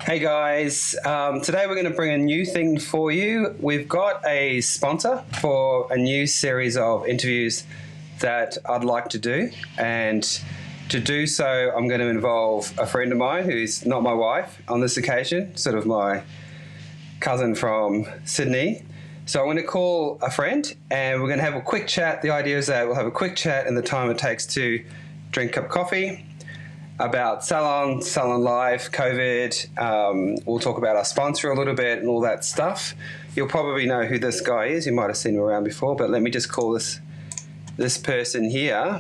Hey guys, today we're going to bring a new thing for you. We've got a sponsor for a new series of interviews that I'd like to do, and to do so I'm going to involve a friend of mine who's not my wife on this occasion, sort of my cousin from Sydney. So I'm going to call a friend and we're going to have a quick chat. The idea is that we'll have a quick chat in the time it takes to drink a cup of coffee about salon life, COVID. We'll talk about our sponsor a little bit and all that stuff. You'll probably know who this guy is. You might have seen him around before, but let me just call this person here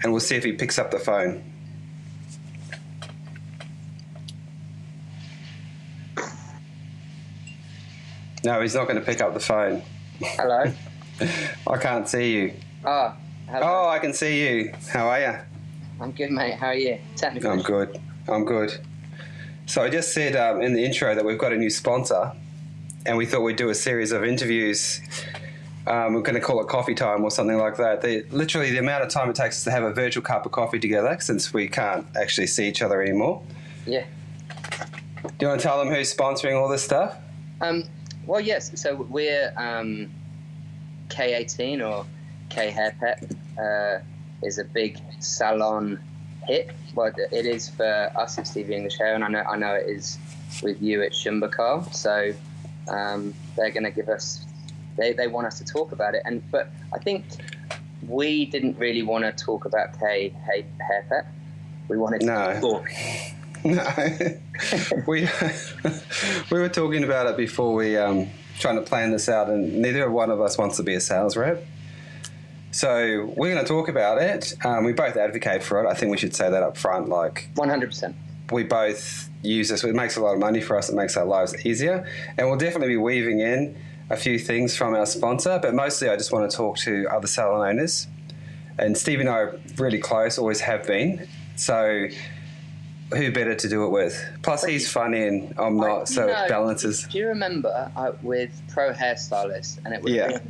and we'll see if he picks up the phone. No, he's not going to pick up the phone. Hello? I can't see you. Oh, hello. Oh, I can see you. How are you? I'm good, mate. How are you? Technically. I'm good. So I just said in the intro that we've got a new sponsor and we thought we'd do a series of interviews. We're going to call it coffee time or something like that. Literally the amount of time it takes us to have a virtual cup of coffee together since we can't actually see each other anymore. Yeah. Do you want to tell them who's sponsoring all this stuff? Well, yes. So we're K18 or Khairpep is a big salon hit. Well, it is for us at Stevie English Hair, and I know it is with you at Shumbakar. So they're going to give us. They want us to talk about it, but I think we didn't really want to talk about Khairpep. We wanted to talk. No, we were talking about it before we trying to plan this out, and neither one of us wants to be a sales rep. So we're going to talk about it. We both advocate for it. I think we should say that up front. Like 100%. We both use this. It makes a lot of money for us. It makes our lives easier, and we'll definitely be weaving in a few things from our sponsor. But mostly, I just want to talk to other salon owners. And Steve and I are really close, always have been. So who better to do it with? Plus, he's funny and I'm not, so it balances. Do you remember with Pro Hairstylist? And it was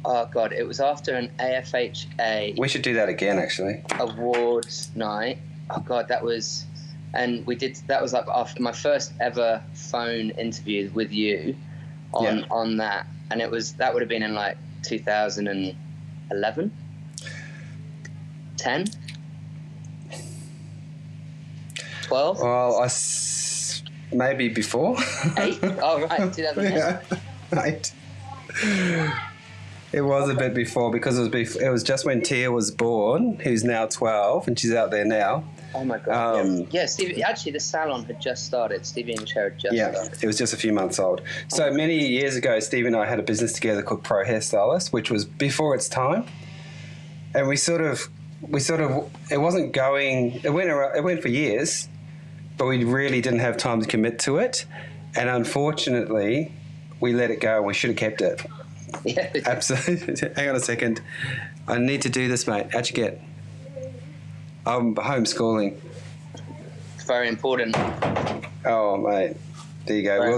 oh God, it was after an AFHA. We should do that again, actually. Awards night. Oh God, that was like after my first ever phone interview with you on that, and that would have been in like 2011, 10. 12? Well, maybe before. 8? Oh, right, 2008. Yeah, 8. It was a bit before because it was just when Tia was born, who's now 12, and she's out there now. Oh, my God. Stevie, actually, the salon had just started. Stevie English Hair had just started. It was just a few months old. So many years ago, Steve and I had a business together called Pro Hairstylist, which was before its time. And we sort of, it wasn't going, it went for years, but we really didn't have time to commit to it. And unfortunately, we let it go and we should have kept it. Yeah. Absolutely. Hang on a second. I need to do this, mate. How'd you get? I'm homeschooling. It's very important. Oh, mate. There you go. Right.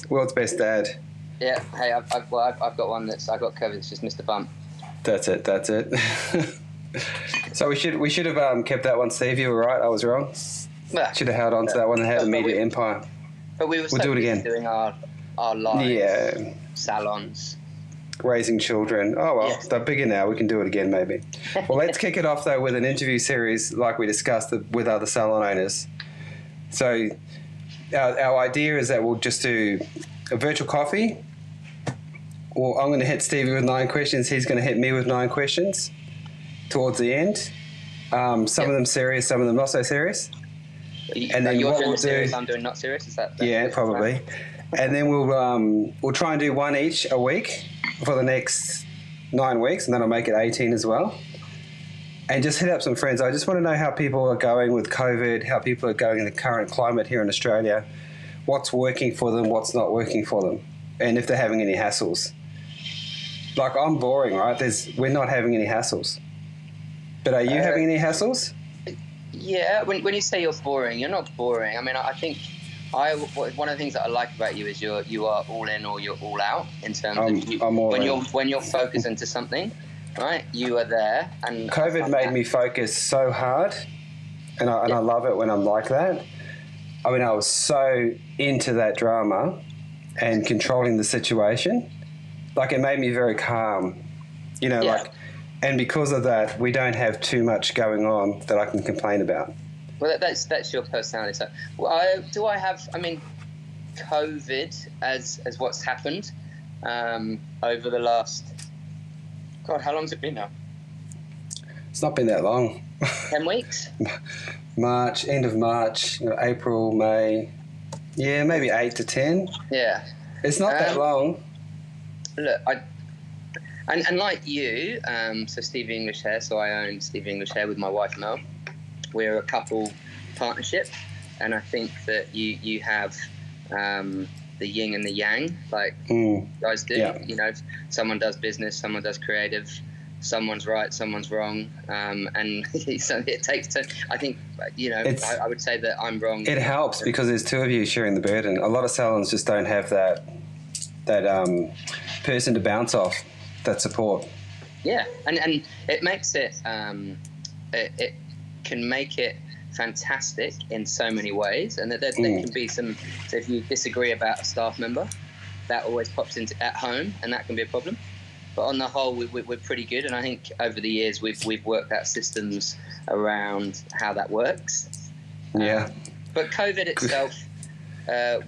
World's best dad. Yeah. Hey, I've got one I got covered. It's just missed a bump. That's it. So we should have kept that one, Steve. You were right. I was wrong. Should have held on to that one and had a media empire. But we'll do it again. Doing our lives, salons, raising children. Oh well, they're bigger now. We can do it again, maybe. Well, let's kick it off though with an interview series like we discussed with other salon owners. So our idea is that we'll just do a virtual coffee. Well, I'm going to hit Stevie with 9 questions. He's going to hit me with 9 questions towards the end. Some of them serious, some of them not so serious. And then you're doing serious, I'm doing not serious. Is that? Yeah, probably. And then we'll try and do one each a week for the next 9 weeks, and then I'll make it 18 as well. And just hit up some friends. I just want to know how people are going with COVID, how people are going in the current climate here in Australia, what's working for them, what's not working for them, and if they're having any hassles. Like, I'm boring, right? We're not having any hassles. But are you having any hassles? Yeah, when you say you're boring, you're not boring. I mean, I think one of the things that I like about you is you are all in or you're all out in terms of when you're focused into something, right? You are there. And COVID made me focus so hard, and I love it when I'm like that. I mean, I was so into that drama and controlling the situation. Like, it made me very calm, you know, Yeah. and because of that, we don't have too much going on that I can complain about. Well, that's your personality. So, I mean, COVID as what's happened over the last, God, how long's it been now? It's not been that long. 10 weeks? March, end of March, April, May. Yeah, maybe 8 to 10. Yeah. It's not that long. Look, and like you, so Stevie English Hair, so I own Stevie English Hair with my wife Mel. We're a couple partnership, and I think that you have the yin and the yang, like you guys do. Yeah. You know, someone does business, someone does creative, someone's right, someone's wrong, and so it takes to. I think I would say that I'm wrong. It helps because there's two of you sharing the burden. A lot of salons just don't have that person to bounce off, that support. Yeah, and it makes it it can make it fantastic in so many ways, and that there can be some. So if you disagree about a staff member, that always pops into at home, and that can be a problem. But on the whole, we're pretty good, and I think over the years we've worked out systems around how that works. Yeah. But COVID itself,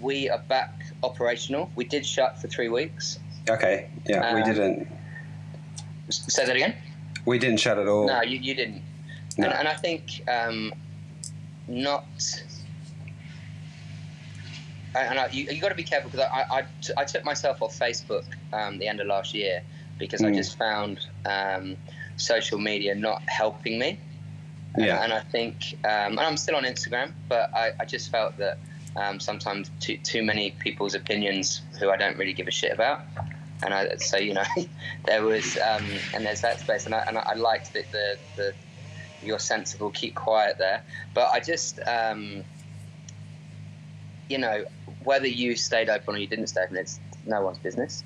we are back operational. We did shut for 3 weeks. Okay. Yeah, we didn't. Say that again? We didn't shut at all. No, you didn't. No. And I think not. And you got to be careful because I took myself off Facebook the end of last year because I just found social media not helping me. Yeah. And I think, and I'm still on Instagram, but I just felt that sometimes too many people's opinions who I don't really give a shit about. And there was, and there's that space, and I liked that you're sensible, keep quiet there. But I just, whether you stayed open or you didn't stay open, it's no one's business.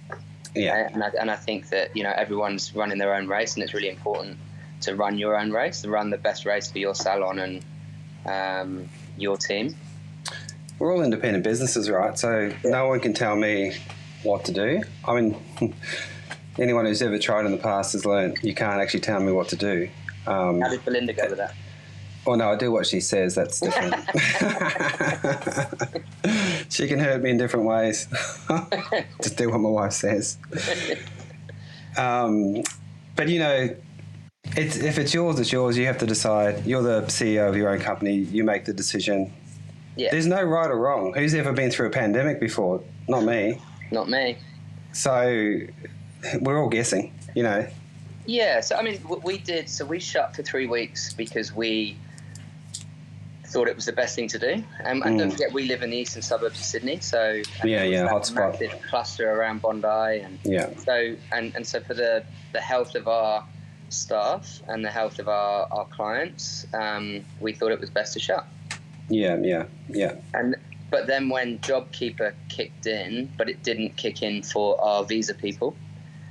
Yeah. And I think that, everyone's running their own race, and it's really important to run your own race, to run the best race for your salon and your team. We're all independent businesses, right? So no one can tell me what to do. I mean, anyone who's ever tried in the past has learned you can't actually tell me what to do. How did Belinda go with that? Well, no, I do what she says. That's different. She can hurt me in different ways. Just do what my wife says. But, if it's yours, it's yours. You have to decide. You're the CEO of your own company. You make the decision. Yeah. There's no right or wrong. Who's ever been through a pandemic before? Not me. Not me. So we're all guessing, Yeah, so I mean, we did. So we shut for 3 weeks because we thought it was the best thing to do. And don't forget, we live in the eastern suburbs of Sydney, so hotspot, massive cluster around Bondi, and so and so for the health of our staff and the health of our clients, we thought it was best to shut. Yeah. But then when JobKeeper kicked in, but it didn't kick in for our visa people.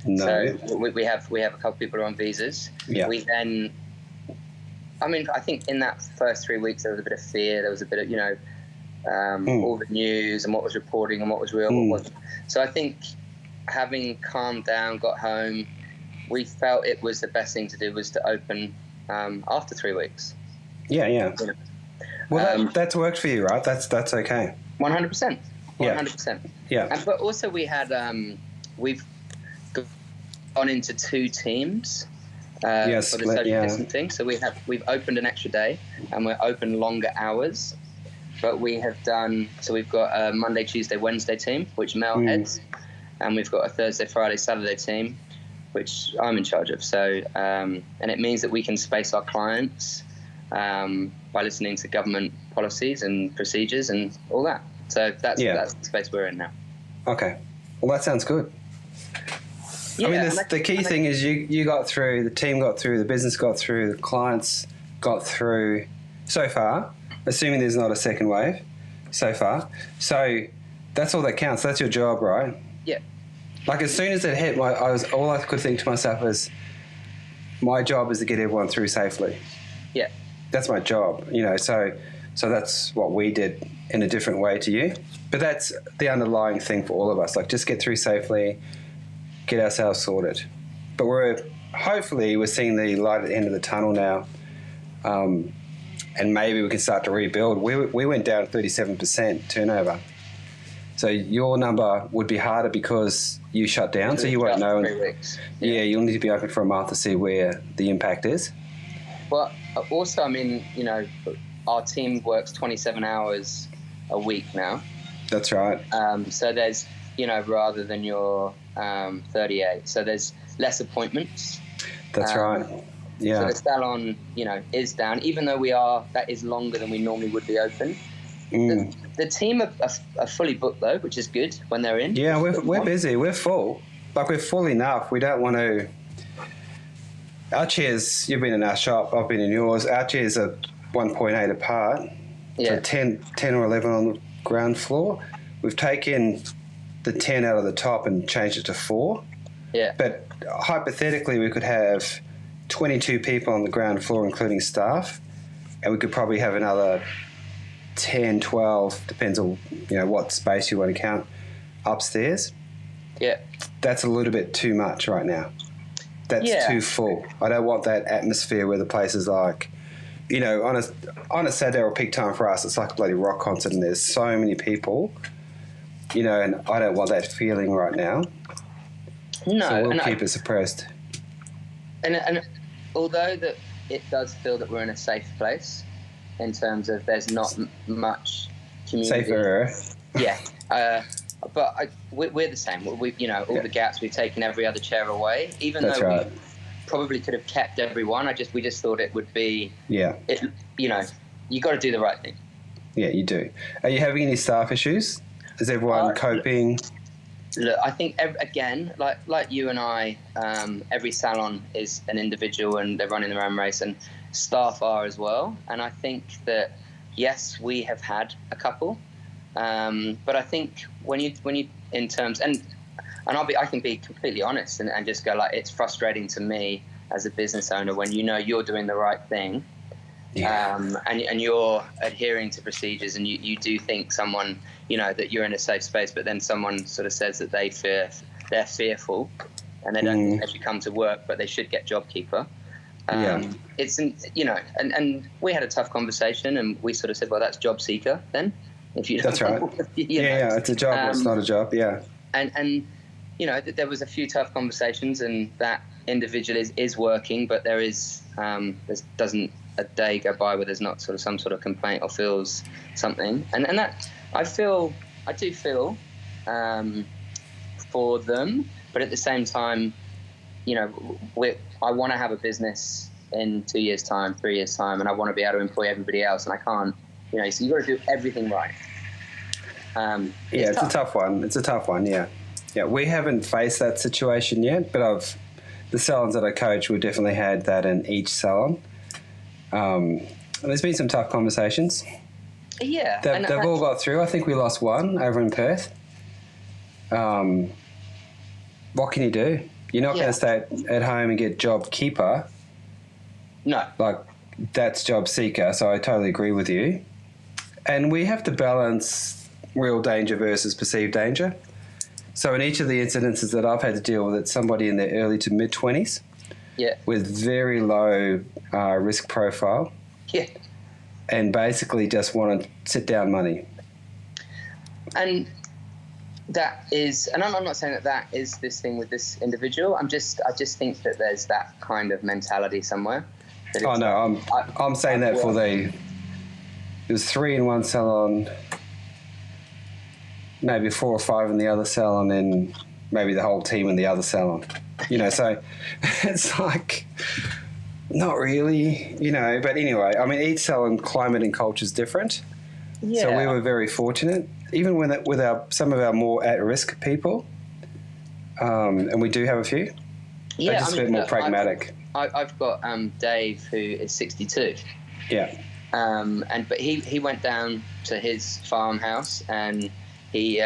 No. So we have a couple people who are on visas. Yeah. We then, I think in that first 3 weeks there was a bit of fear. There was a bit of all the news and what was reporting and what was real, what wasn't. So I think having calmed down, got home, we felt it was the best thing to do was to open after 3 weeks. Yeah. Well, that's worked for you, right? That's okay. 100%. 100%. Yeah. But also we had we've gone into 2 teams for the social distancing. So we've opened an extra day and we're open longer hours. But we have done, so we've got a Monday, Tuesday, Wednesday team, which Mel heads, and we've got a Thursday, Friday, Saturday team, which I'm in charge of. So and it means that we can space our clients by listening to government policies and procedures and all that. So that's the space we're in now. Okay. Well, that sounds good. Yeah, I mean, the key thing is you got through, the team got through, the business got through, the clients got through so far, assuming there's not a second wave so far. So that's all that counts. That's your job, right? Yeah. Like as soon as it hit, all I could think to myself was, my job is to get everyone through safely. Yeah. That's my job, so So that's what we did in a different way to you. But that's the underlying thing for all of us. Like, just get through safely, get ourselves sorted. But hopefully we're seeing the light at the end of the tunnel now, and maybe we can start to rebuild. We went down 37% turnover. So your number would be harder because you shut down, so you won't know. 3 weeks. Yeah, you'll need to be open for a month to see where the impact is. Well, also, I mean, our team works 27 hours a week now. That's right. So there's, rather than your 38, so there's less appointments. That's right. Yeah. So the salon, is down, even though that is longer than we normally would be open. The team are fully booked though, which is good when they're in. Yeah, we're busy. We're full. Like, we're full enough. We don't want to. Our chairs. You've been in our shop. I've been in yours. Our chairs are 1.8 apart. Yeah. So 10 or 11 on the ground floor. We've taken the 10 out of the top and changed it to 4. Yeah. But hypothetically, we could have 22 people on the ground floor, including staff, and we could probably have another 10, 12, depends on what space you want to count, upstairs. Yeah. That's a little bit too much right now. That's too full. I don't want that atmosphere where the place is like, on a Saturday or peak time for us, it's like a bloody rock concert and there's so many people, and I don't want that feeling right now. No. So we'll keep it suppressed. And although that it does feel that we're in a safe place, in terms of there's not much community. Safer. Yeah. But we're the same. All the gaps, we've taken every other chair away, even That's though right. we probably could have kept everyone. We just thought it would be. Yeah. You got to do the right thing. Yeah, you do. Are you having any staff issues? Is everyone coping? Look, I think again, like you and I, every salon is an individual and they're running their own race, and staff are as well. And I think that yes, we have had a couple, but I think when you in terms and I can be completely honest and just go like, it's frustrating to me as a business owner when you're doing the right thing. Yeah. And you're adhering to procedures, and you do think someone, that you're in a safe space, but then someone sort of says that they're fearful, and they don't actually come to work, but they should get JobKeeper. It's and we had a tough conversation, and we sort of said, well, that's job seeker then. If you that's right. Yeah, it's a job. It's not a job. Yeah. And there was a few tough conversations, and that individual is working, but there doesn't a day go by where there's not sort of some sort of complaint or feels something, and that I do feel for them, but at the same time, I want to have a business in 2 years' time, 3 years' time, and I want to be able to employ everybody else, and I can't, so you've got to do everything right. It's a tough one. It's a tough one. Yeah. We haven't faced that situation yet, but the salons that I coach, we've definitely had that in each salon. There's been some tough conversations. Yeah. They've all got through. I think we lost one over in Perth. What can you do? You're not going to stay at home and get JobKeeper. No. Like, that's job seeker, so I totally agree with you. And we have to balance real danger versus perceived danger. So in each of the incidences that I've had to deal with, it's somebody in their early to mid-20s. Yeah. With very low risk profile. Yeah. And basically just want to sit down money. And that is, and I'm not saying that is this thing with this individual. I just think that there's that kind of mentality somewhere. Oh no, I'm saying that for there was 3 in one salon, maybe 4 or 5 in the other salon, and maybe the whole team in the other salon. So it's like, not really, but anyway, I mean, each salon climate and culture is different. Yeah. So we were very fortunate, even with some of our more at-risk people, and we do have a few. Yeah, just a bit more pragmatic. I've got Dave, who is 62. Yeah. But he went down to his farmhouse, and he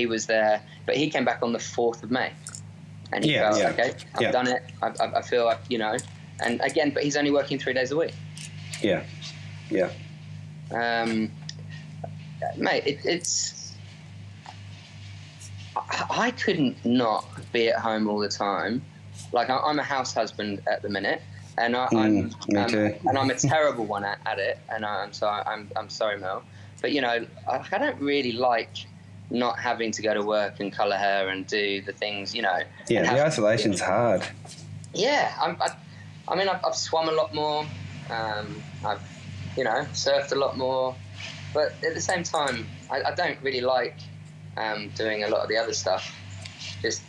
was there, but he came back on the 4th of May. And he felt, okay, I've done it. I feel like, and again, but he's only working 3 days a week. Yeah. Yeah. Mate, it's I couldn't not be at home all the time. Like I'm a house husband at the minute, and I'm me too. and I'm a terrible one at it. And I'm sorry, Mel, but you know I don't really like not having to go to work and colour hair and do the things, you know. Yeah, the isolation's hard. Yeah, I mean I've swum a lot more. I've surfed a lot more, but at the same time I don't really like doing a lot of the other stuff. Just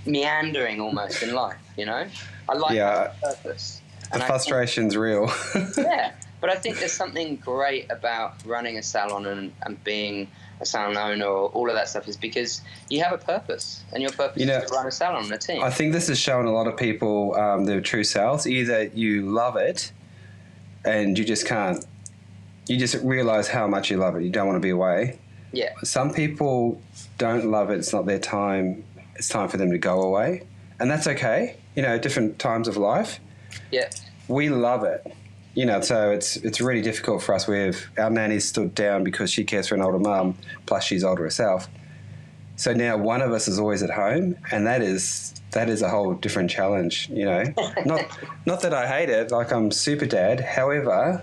meandering almost in life, you know. I like having a purpose. The frustration's real. Yeah, but I think there's something great about running a salon and being a salon owner or all of that stuff is because you have a purpose, and your purpose is to run a salon and a team. I think this has shown a lot of people their true selves. Either you love it and you just can't, you just realise how much you love it. You don't want to be away. Yeah. Some people don't love it. It's not their time. It's time for them to go away. And that's okay. You know, different times of life. Yeah. We love it. You know, so it's really difficult for us. Our nanny's stood down because she cares for an older mum, plus she's older herself. So now one of us is always at home, and that is a whole different challenge, you know. Not that I hate it, like I'm super dad. However,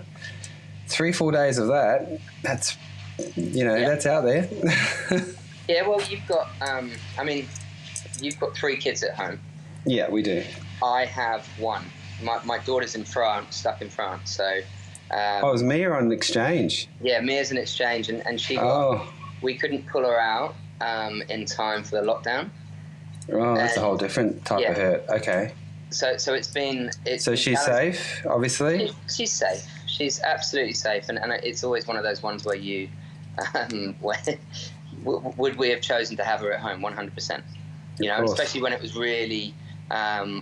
3-4 days of that's that's out there. Yeah, well, you've got you've got 3 kids at home. Yeah, we do. I have 1. My daughter's in France, stuck in France, so... it was Mia on exchange. Yeah, Mia's in exchange, and she we couldn't pull her out in time for the lockdown. Oh, that's a whole different type of hurt. Okay. So it's been... So she's safe, obviously? She's safe. She's absolutely safe, and it's always one of those ones where you... would we have chosen to have her at home? 100%. You know, especially when it was really...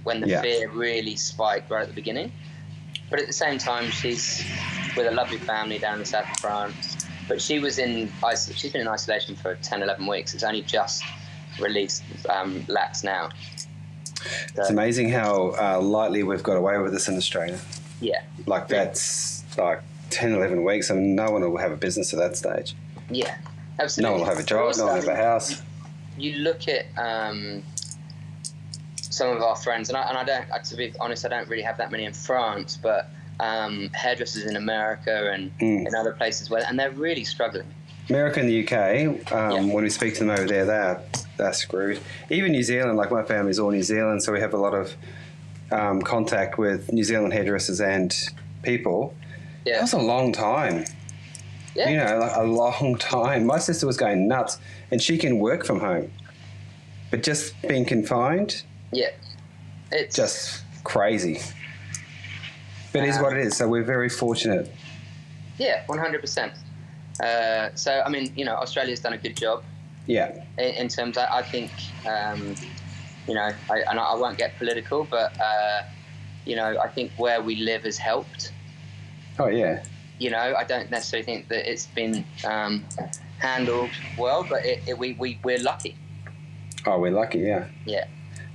when the fear really spiked right at the beginning. But at the same time, she's with a lovely family down in the south of France. But she's been in isolation for 10, 11 weeks. It's only just released lax now. So, it's amazing how lightly we've got away with this in Australia. Yeah. Like that's like 10, 11 weeks, and no one will have a business at that stage. Yeah, absolutely. No one will have a job, no one will have a house. You look at... some of our friends, and I don't, to be honest, I don't really have that many in France, but hairdressers in America and in other places and they're really struggling. America and the UK, when we speak to them over there, they're screwed. Even New Zealand, like my family's all New Zealand, so we have a lot of contact with New Zealand hairdressers and people. Yeah. That was a long time. Yeah. You know, like a long time. My sister was going nuts, and she can work from home, but just being confined... Yeah, it's just crazy. But it is what it is. So we're very fortunate. Yeah, 100%. So I mean, you know, Australia's done a good job. Yeah. In terms, I think, you know, I won't get political, but you know, I think where we live has helped. Oh yeah. You know, I don't necessarily think that it's been handled well, but we're lucky. Oh, we're lucky, yeah. Yeah.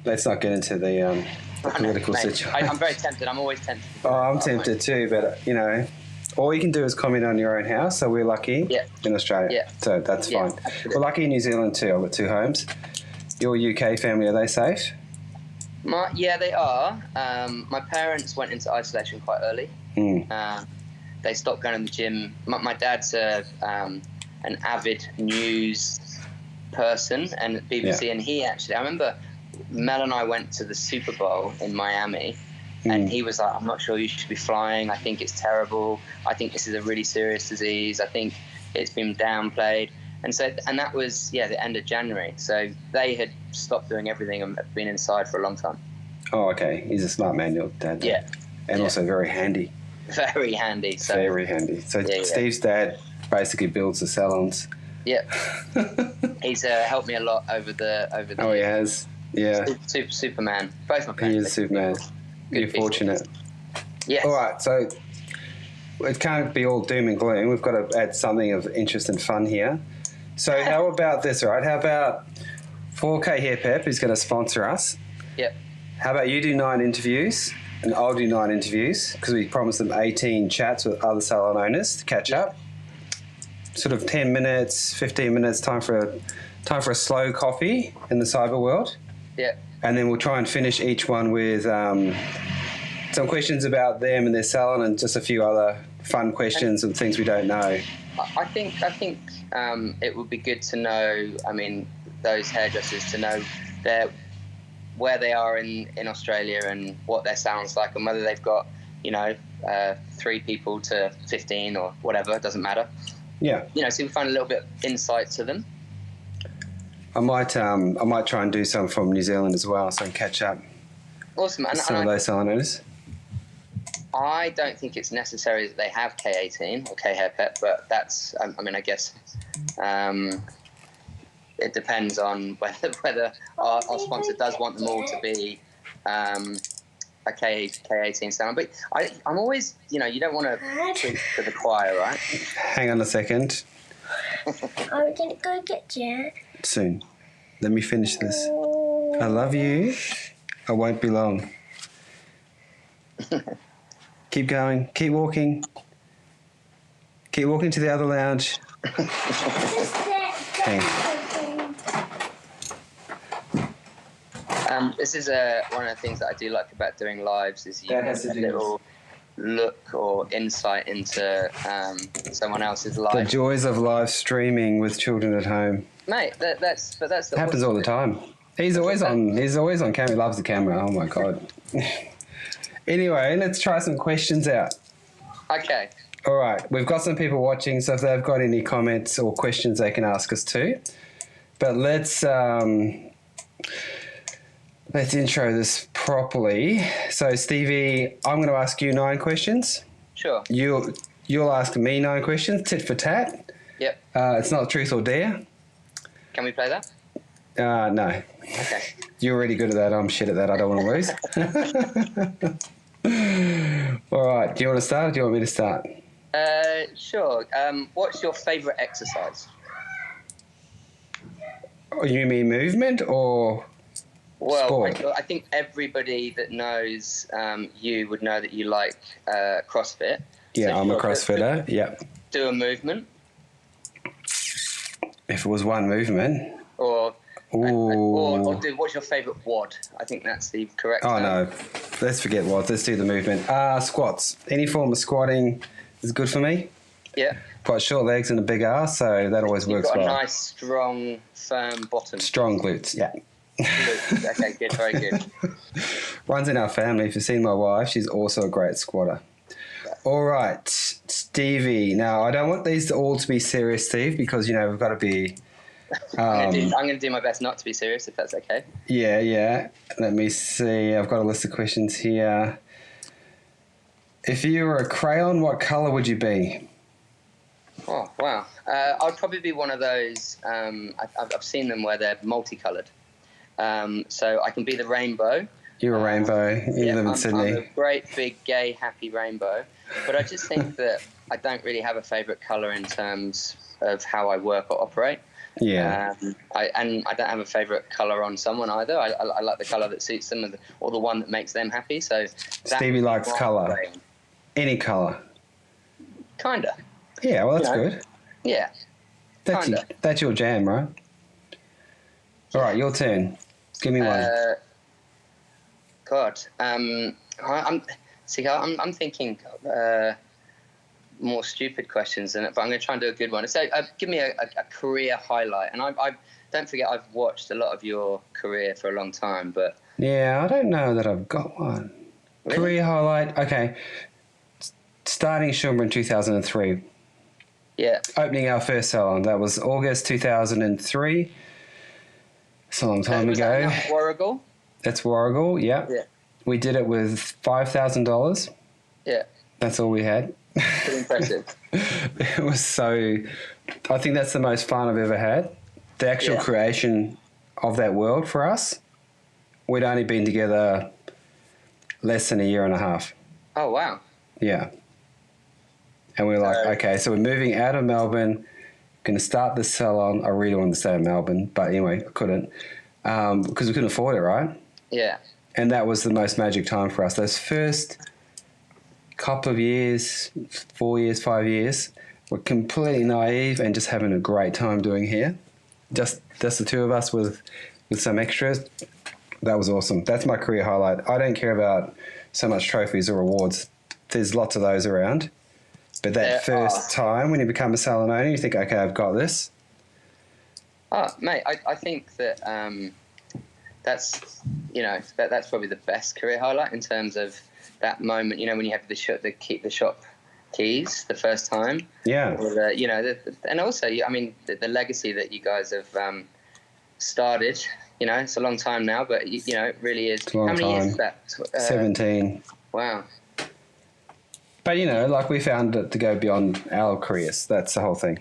Let's not get into the political situation. I'm very tempted. I'm always tempted. Oh, I'm tempted too, but, you know, all you can do is comment on your own house, so we're lucky in Australia. Yeah. So that's fine. Absolutely. We're lucky in New Zealand too. I've got 2 homes. Your UK family, are they safe? Yeah, they are. My parents went into isolation quite early. They stopped going to the gym. My dad's an avid news person and BBC, and he actually, I remember... Mel and I went to the Super Bowl in Miami, and he was like, I'm not sure you should be flying. I think it's terrible. I think this is a really serious disease. I think it's been downplayed. And that was, the end of January. So they had stopped doing everything and been inside for a long time. Oh, okay. He's a smart man, your dad. Yeah. And also very handy. Very handy. So, very handy. So Steve's dad basically builds the salons. Yeah. He's helped me a lot over the Oh, he has. Yeah. Superman. Both my parents. He is Superman. You're fortunate. Yes. All right, so it can't be all doom and gloom. We've got to add something of interest and fun here. So how about this, all right? How about 4K Khairpep is going to sponsor us? Yep. How about you do 9 interviews and I'll do 9 interviews because we promised them 18 chats with other salon owners to catch up. sort of 10 minutes, 15 minutes, time for a slow coffee in the cyber world. Yeah. And then we'll try and finish each one with some questions about them and their salon, and just a few other fun questions and things we don't know. I think it would be good to know, I mean, those hairdressers to know where they are in Australia and what their salon's like, and whether they've got, 3 people to 15 or whatever, it doesn't matter. Yeah. So we find a little bit of insight to them. I might try and do some from New Zealand as well, so I can catch up. Awesome. And some of those salon owners. I don't think it's necessary that they have K18 or Khairpep, but that's, I guess it depends on whether our sponsor does want them all to be a K18 salon. But I'm always, you don't want to preach to the choir, right? Hang on a second. Are we going to go get Jet? Soon. Let me finish this. I love you. I won't be long. Keep going. Keep walking. Keep walking to the other lounge. Hang. This is one of the things that I do like about doing lives is you That get has to a do little look or insight into someone else's life. The joys of live streaming with children at home. Mate, that's It happens all the time. He's always on. He's always on camera. He loves the camera. Oh my god. Anyway, let's try some questions out. Okay. All right, we've got some people watching, so if they've got any comments or questions, they can ask us too. But let's intro this properly. So, Stevie, I'm going to ask you 9 questions. Sure. You'll ask me 9 questions, tit for tat. Yep. It's not truth or dare. Can we play that? No. Okay. You're really good at that. I'm shit at that. I don't want to lose. All right. Do you want to start or do you want me to start? Sure. What's your favourite exercise? You mean movement or sport? I think everybody that knows you would know that you like CrossFit. Yeah, so I'm a CrossFitter. Yeah. Do a movement. If it was one movement. Or Ooh. what's your favourite WOD? I think that's the correct Oh, term. no. Let's forget what. Let's do the movement. Squats. Any form of squatting is good for me. Yeah. Got short legs and a big ass, so that always works well. You've got a nice, strong, firm bottom. Strong glutes, yeah. Okay, good, very good. Runs in our family. If you've seen my wife, she's also a great squatter. Yeah. All right, Stevie. Now, I don't want these all to be serious, Steve, because, we've got to be... I'm going to do my best not to be serious, if that's okay. Yeah. Let me see. I've got a list of questions here. If you were a crayon, what colour would you be? Oh, wow. I'd probably be one of those... I've seen them where they're multicoloured. So I can be the rainbow. You're a rainbow. You live in Sydney. I'm a great, big, gay, happy rainbow. But I just think that I don't really have a favourite colour in terms of how I work or operate. Yeah. I don't have a favourite colour on someone either. I like the colour that suits them or the one that makes them happy. So Stevie likes colour. Any colour. Kinda. Yeah, well, that's good. Yeah. That's your jam, right? All right, your turn. Give me one. God. I'm thinking more stupid questions than it, but I'm going to try and do a good one. So give me a career highlight. And I don't forget I've watched a lot of your career for a long time, but... Yeah, I don't know that I've got one. Really? Career highlight, okay. Starting Shumba in 2003. Yeah. Opening our first salon. That was August 2003. It's a long time ago. That Warrigal? That's Warrigal, yeah. We did it with $5,000. Yeah. That's all we had. Pretty impressive. It was so... I think that's the most fun I've ever had. The actual creation of that world for us. We'd only been together less than a year and a half. Oh, wow. Yeah. And we were like, okay, so we're moving out of Melbourne, going to start the salon. I really wanted to stay in Melbourne, but anyway, I couldn't because we couldn't afford it, right? Yeah. And that was the most magic time for us. Those first couple of years, 4 years, 5 years, We're completely naive and just having a great time doing here. Just the two of us with some extras. That was awesome. That's my career highlight. I don't care about so much trophies or awards. There's lots of those around. But that first time when you become a salon owner, you think, okay, I've got this. Oh, mate, I think that that's, that's probably the best career highlight in terms of that moment, when you have the shop keys the first time. Yeah. Or and also, the legacy that you guys have started, it's a long time now, but, it really is. It's a long How many time. years is that? 17. Wow. But, we found it to go beyond our careers. That's the whole thing.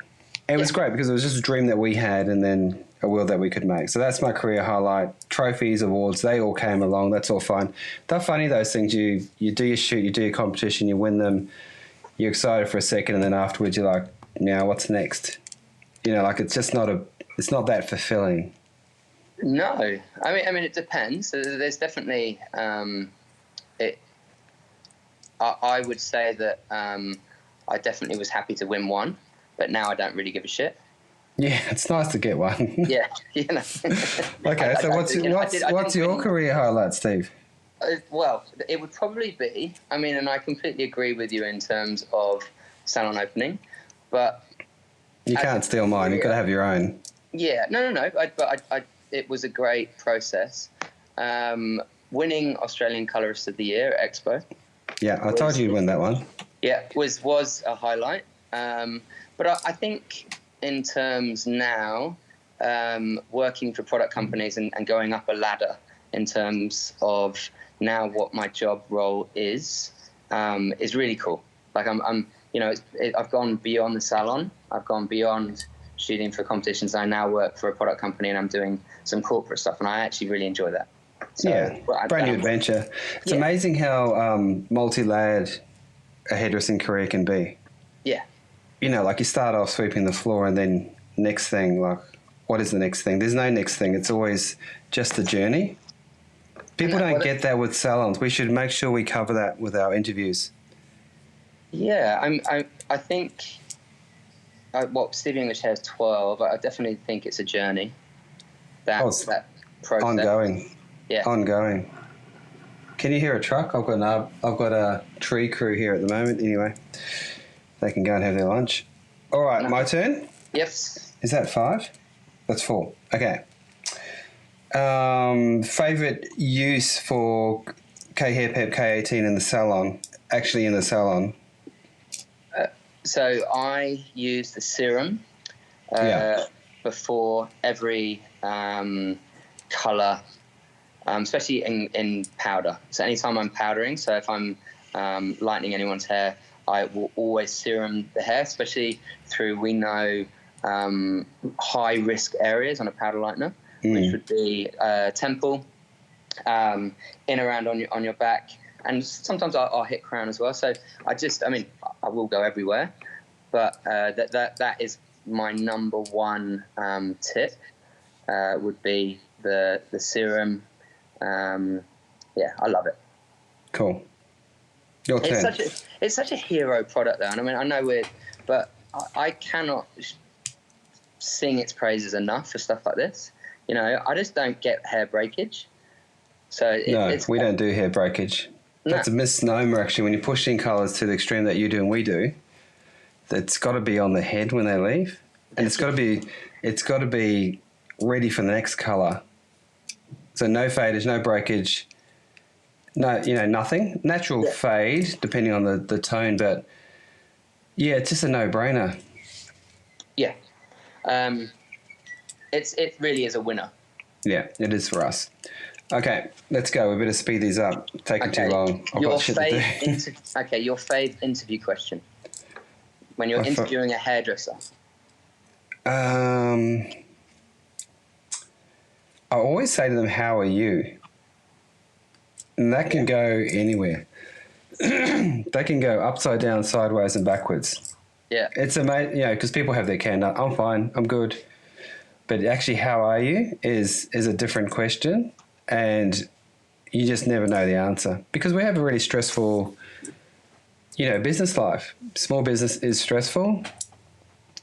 It was great because it was just a dream that we had and then a world that we could make. So that's my career highlight. Trophies, awards, they all came along. That's all fine. They're funny, those things. You do your shoot, you do your competition, you win them. You're excited for a second and then afterwards you're like, now what's next? It's just it's not that fulfilling. No. I mean, it depends. There's definitely... I would say that I definitely was happy to win one, but now I don't really give a shit. Yeah, it's nice to get one. Yeah, Okay, so what's your career highlight, Steve? Well, it would probably be. And I completely agree with you in terms of salon opening, but you can't steal mine. You've got to have your own. Yeah, no. It was a great process. Winning Australian Colourist of the Year at Expo. Yeah, I told you you'd win that one. Yeah, was a highlight. But I think in terms now, working for product companies and going up a ladder in terms of now what my job role is really cool. Like I've gone beyond the salon. I've gone beyond shooting for competitions. I now work for a product company and I'm doing some corporate stuff, and I actually really enjoy that. So, brand new adventure. It's amazing how multi-layered a hairdressing career can be. Yeah. You start off sweeping the floor and then next thing, what is the next thing? There's no next thing. It's always just the journey. People don't get that with salons. We should make sure we cover that with our interviews. Yeah, I think Stevie English Hair is 12. I definitely think it's a journey. That process. Ongoing. Yeah. Ongoing. Can you hear a truck? I've got a tree crew here at the moment. Anyway, they can go and have their lunch. All right, my turn? Yes. Is that 5? That's 4. Okay. Favourite use for Khairpep K18 in the salon? Actually in the salon. So I use the serum before every colour, especially in powder. So anytime I'm powdering, so if I'm lightening anyone's hair, I will always serum the hair, especially through, we know, high risk areas on a powder lightener, which would be temple, in around on your back, and sometimes I'll hit crown as well. So I will go everywhere, but that is my number one tip. Would be the serum. I love it. Cool. Your turn. It's such a hero product, though. And I know but I cannot sing its praises enough for stuff like this. I just don't get hair breakage. So we don't do hair breakage. That's a misnomer, actually. When you're pushing colours to the extreme that you do and we do, it's got to be on the head when they leave, and it's got to be ready for the next colour. So no fadage, no breakage, no, nothing. Natural fade, depending on the tone, but yeah, it's just a no-brainer. Yeah. It really is a winner. Yeah, it is for us. Okay, let's go. We better speed these up. Taking too long. I've got shit to do. Your fave interview question. When you're interviewing a hairdresser. I always say to them, "How are you?" And that can go anywhere. They can go upside down, sideways, and backwards. Yeah. It's amazing, because people have their can up. I'm fine. I'm good. But actually, how are you is a different question, and you just never know the answer because we have a really stressful, business life. Small business is stressful,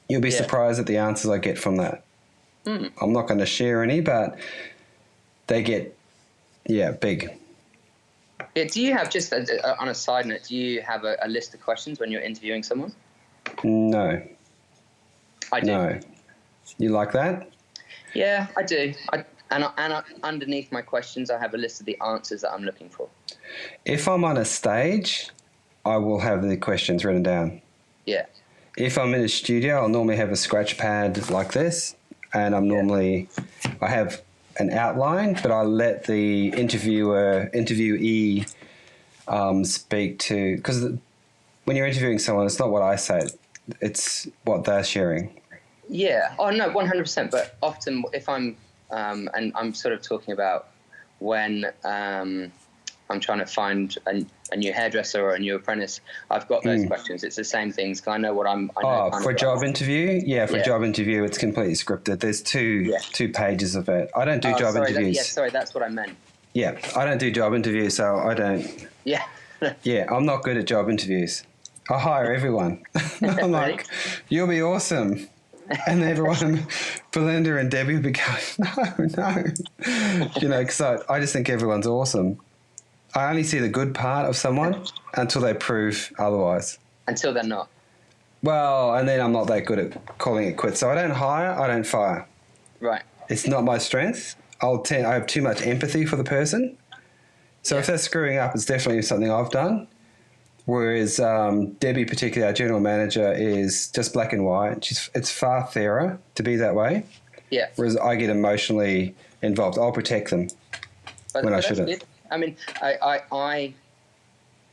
You'll be surprised at the answers I get from that. I'm not going to share any, but they get, big. Yeah, do you have, just on a side note, do you have a list of questions when you're interviewing someone? No. I do. No. You like that? Yeah, I do. And underneath my questions, I have a list of the answers that I'm looking for. If I'm on a stage, I will have the questions written down. Yeah. If I'm in a studio, I'll normally have a scratch pad like this, and I have an outline, but I let the interviewee speak to, because when you're interviewing someone, it's not what I say, it's what they're sharing. Yeah. Oh, no, 100%. But often if I'm, and I'm sort of talking about when I'm trying to find a new hairdresser or a new apprentice, I've got those questions. It's the same things. Cause I know what I know for a job interview? Yeah, for a job interview, it's completely scripted. There's two pages of it. I don't do job interviews. Sorry, that's what I meant. Yeah, I don't do job interviews, so I don't. Yeah. Yeah, I'm not good at job interviews. I hire everyone. I'm like, you'll be awesome. And everyone, Belinda and Debbie would be going, no. Because I just think everyone's awesome. I only see the good part of someone until they prove otherwise. Until they're not. Well, and then I'm not that good at calling it quits. So I don't hire, I don't fire. Right. It's not my strength. I have too much empathy for the person. So if they're screwing up, it's definitely something I've done. Whereas Debbie, particularly our general manager, is just black and white. It's far fairer to be that way. Yeah. Whereas I get emotionally involved. I'll protect them when I shouldn't. Good. I mean, I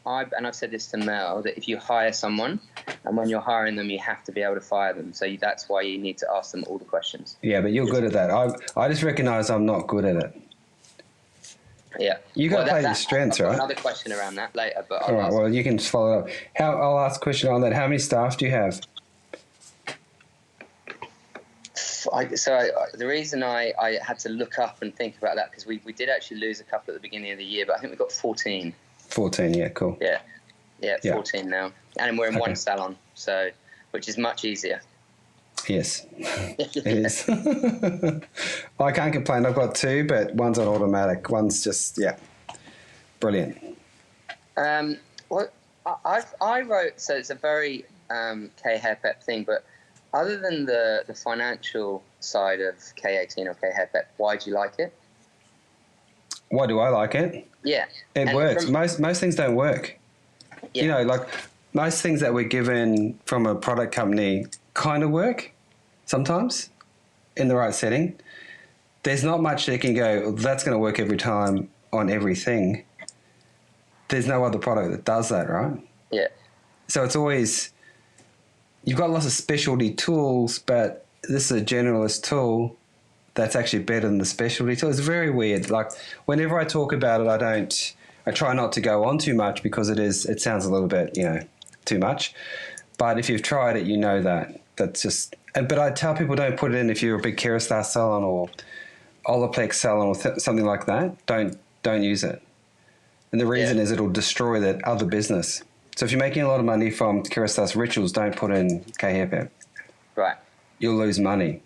and I've said this to Mel, that if you hire someone, and when you're hiring them, you have to be able to fire them. So that's why you need to ask them all the questions. Yeah, but you're good at that. I just recognise I'm not good at it. Yeah. You got to play your strengths, right? Another question around that later, but all right. Well, you can just follow up. I'll ask a question on that. How many staff do you have? The reason I had to look up and think about that, because we did actually lose a couple at the beginning of the year, but I think we've got 14. 14, yeah, cool. Yeah, 14 now. And we're in one salon, so which is much easier. Yes, it is. I can't complain. I've got 2, but one's on automatic. One's just, brilliant. Well, I wrote, so it's a very Khairpep thing, but other than the financial side of K18 or Khairpep, why do you like it? Why do I like it? Yeah. It works. Most things don't work. Yeah. Like most things that we're given from a product company kind of work sometimes in the right setting. There's not much that can go, that's going to work every time on everything. There's no other product that does that, right? Yeah. So it's always, you've got lots of specialty tools, but this is a generalist tool that's actually better than the specialty tool. It's very weird. Like whenever I talk about it, I try not to go on too much because it sounds a little bit, too much. But if you've tried it, you know that's just, but I tell people don't put it in if you're a big Kerastase salon or Olaplex salon or something like that. Don't use it. And the reason is it'll destroy that other business. So if you're making a lot of money from Kerastase rituals, don't put in Khairpep. Right. You'll lose money.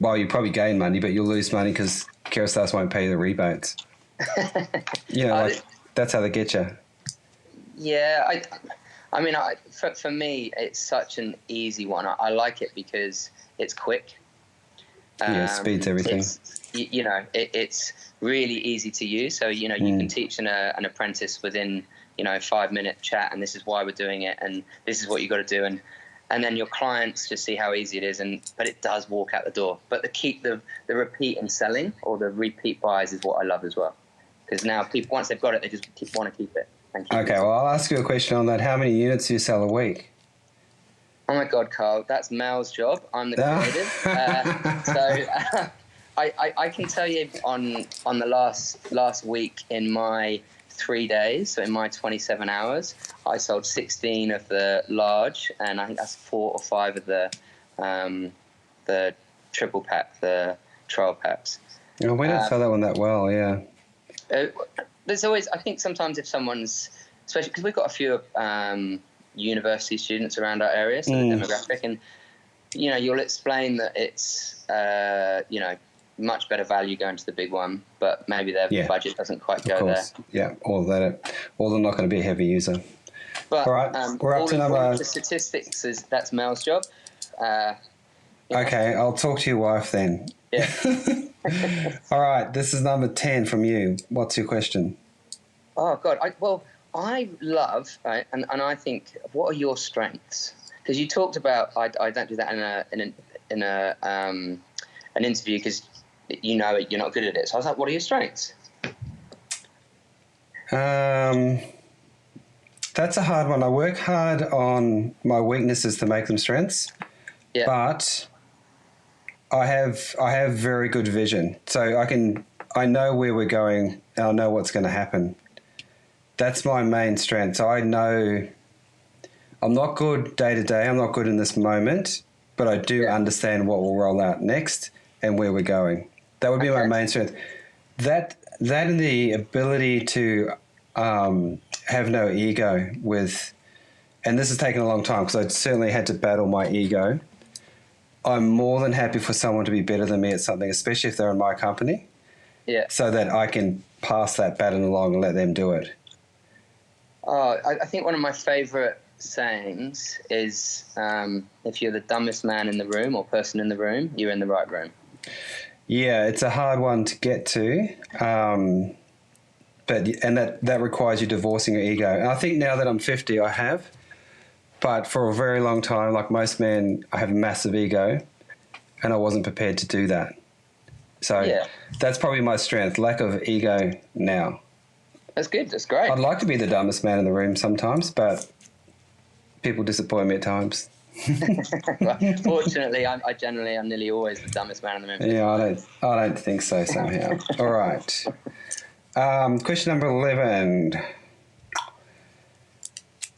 Well, you probably gain money, but you'll lose money because Kerastase won't pay the rebates. That's how they get you. Yeah, I mean, for me, it's such an easy one. I like it because it's quick. Speeds everything. It's really easy to use. So, you can teach an apprentice within, 5-minute chat, and this is why we're doing it, and this is what you got to do. And then your clients just see how easy it is, but it does walk out the door. But the repeat and selling or the repeat buys is what I love as well. Because now people, once they've got it, they just want to keep it. Okay, well, I'll ask you a question on that. How many units do you sell a week? Oh my God, Carl, that's Mel's job. I'm the creative. I can tell you on the last week in my 3 days, so in my 27 hours, I sold 16 of the large, and I think that's 4 or 5 of the triple pack, the trial packs. Oh, we don't sell that one that well, yeah. There's always, I think sometimes if someone's, especially because we've got a few university students around our area, so the demographic, and you'll explain that it's, much better value going to the big one, but maybe their budget doesn't quite go there. Yeah, or they're not going to be a heavy user. But all right, we're up to number. The statistics that's Mel's job. Okay, I'll talk to your wife then. Yeah. All right, this is number 10 from you. What's your question? Oh God, I love, right, and I think, what are your strengths? Because you talked about I don't do that in an interview because you're not good at it. So I was like, what are your strengths? That's a hard one. I work hard on my weaknesses to make them strengths. Yeah. But I have very good vision. So I know where we're going and I know what's going to happen. That's my main strength. So I know I'm not good day to day. I'm not good in this moment, but I do understand what will roll out next and where we're going. That would be my main strength. That and the ability to have no ego with, and this has taken a long time because I certainly had to battle my ego. I'm more than happy for someone to be better than me at something, especially if they're in my company. Yeah. So that I can pass that baton along and let them do it. Oh, I think one of my favourite sayings is, if you're the dumbest man in the room or person in the room, you're in the right room. Yeah, it's a hard one to get to, but that requires you divorcing your ego. And I think now that I'm 50, I have, but for a very long time, like most men, I have a massive ego, and I wasn't prepared to do that. So that's probably my strength, lack of ego now. That's good. That's great. I'd like to be the dumbest man in the room sometimes, but people disappoint me at times. Well, fortunately, I'm nearly always the dumbest man in the room. Yeah, I don't think so somehow. All right. Question number 11.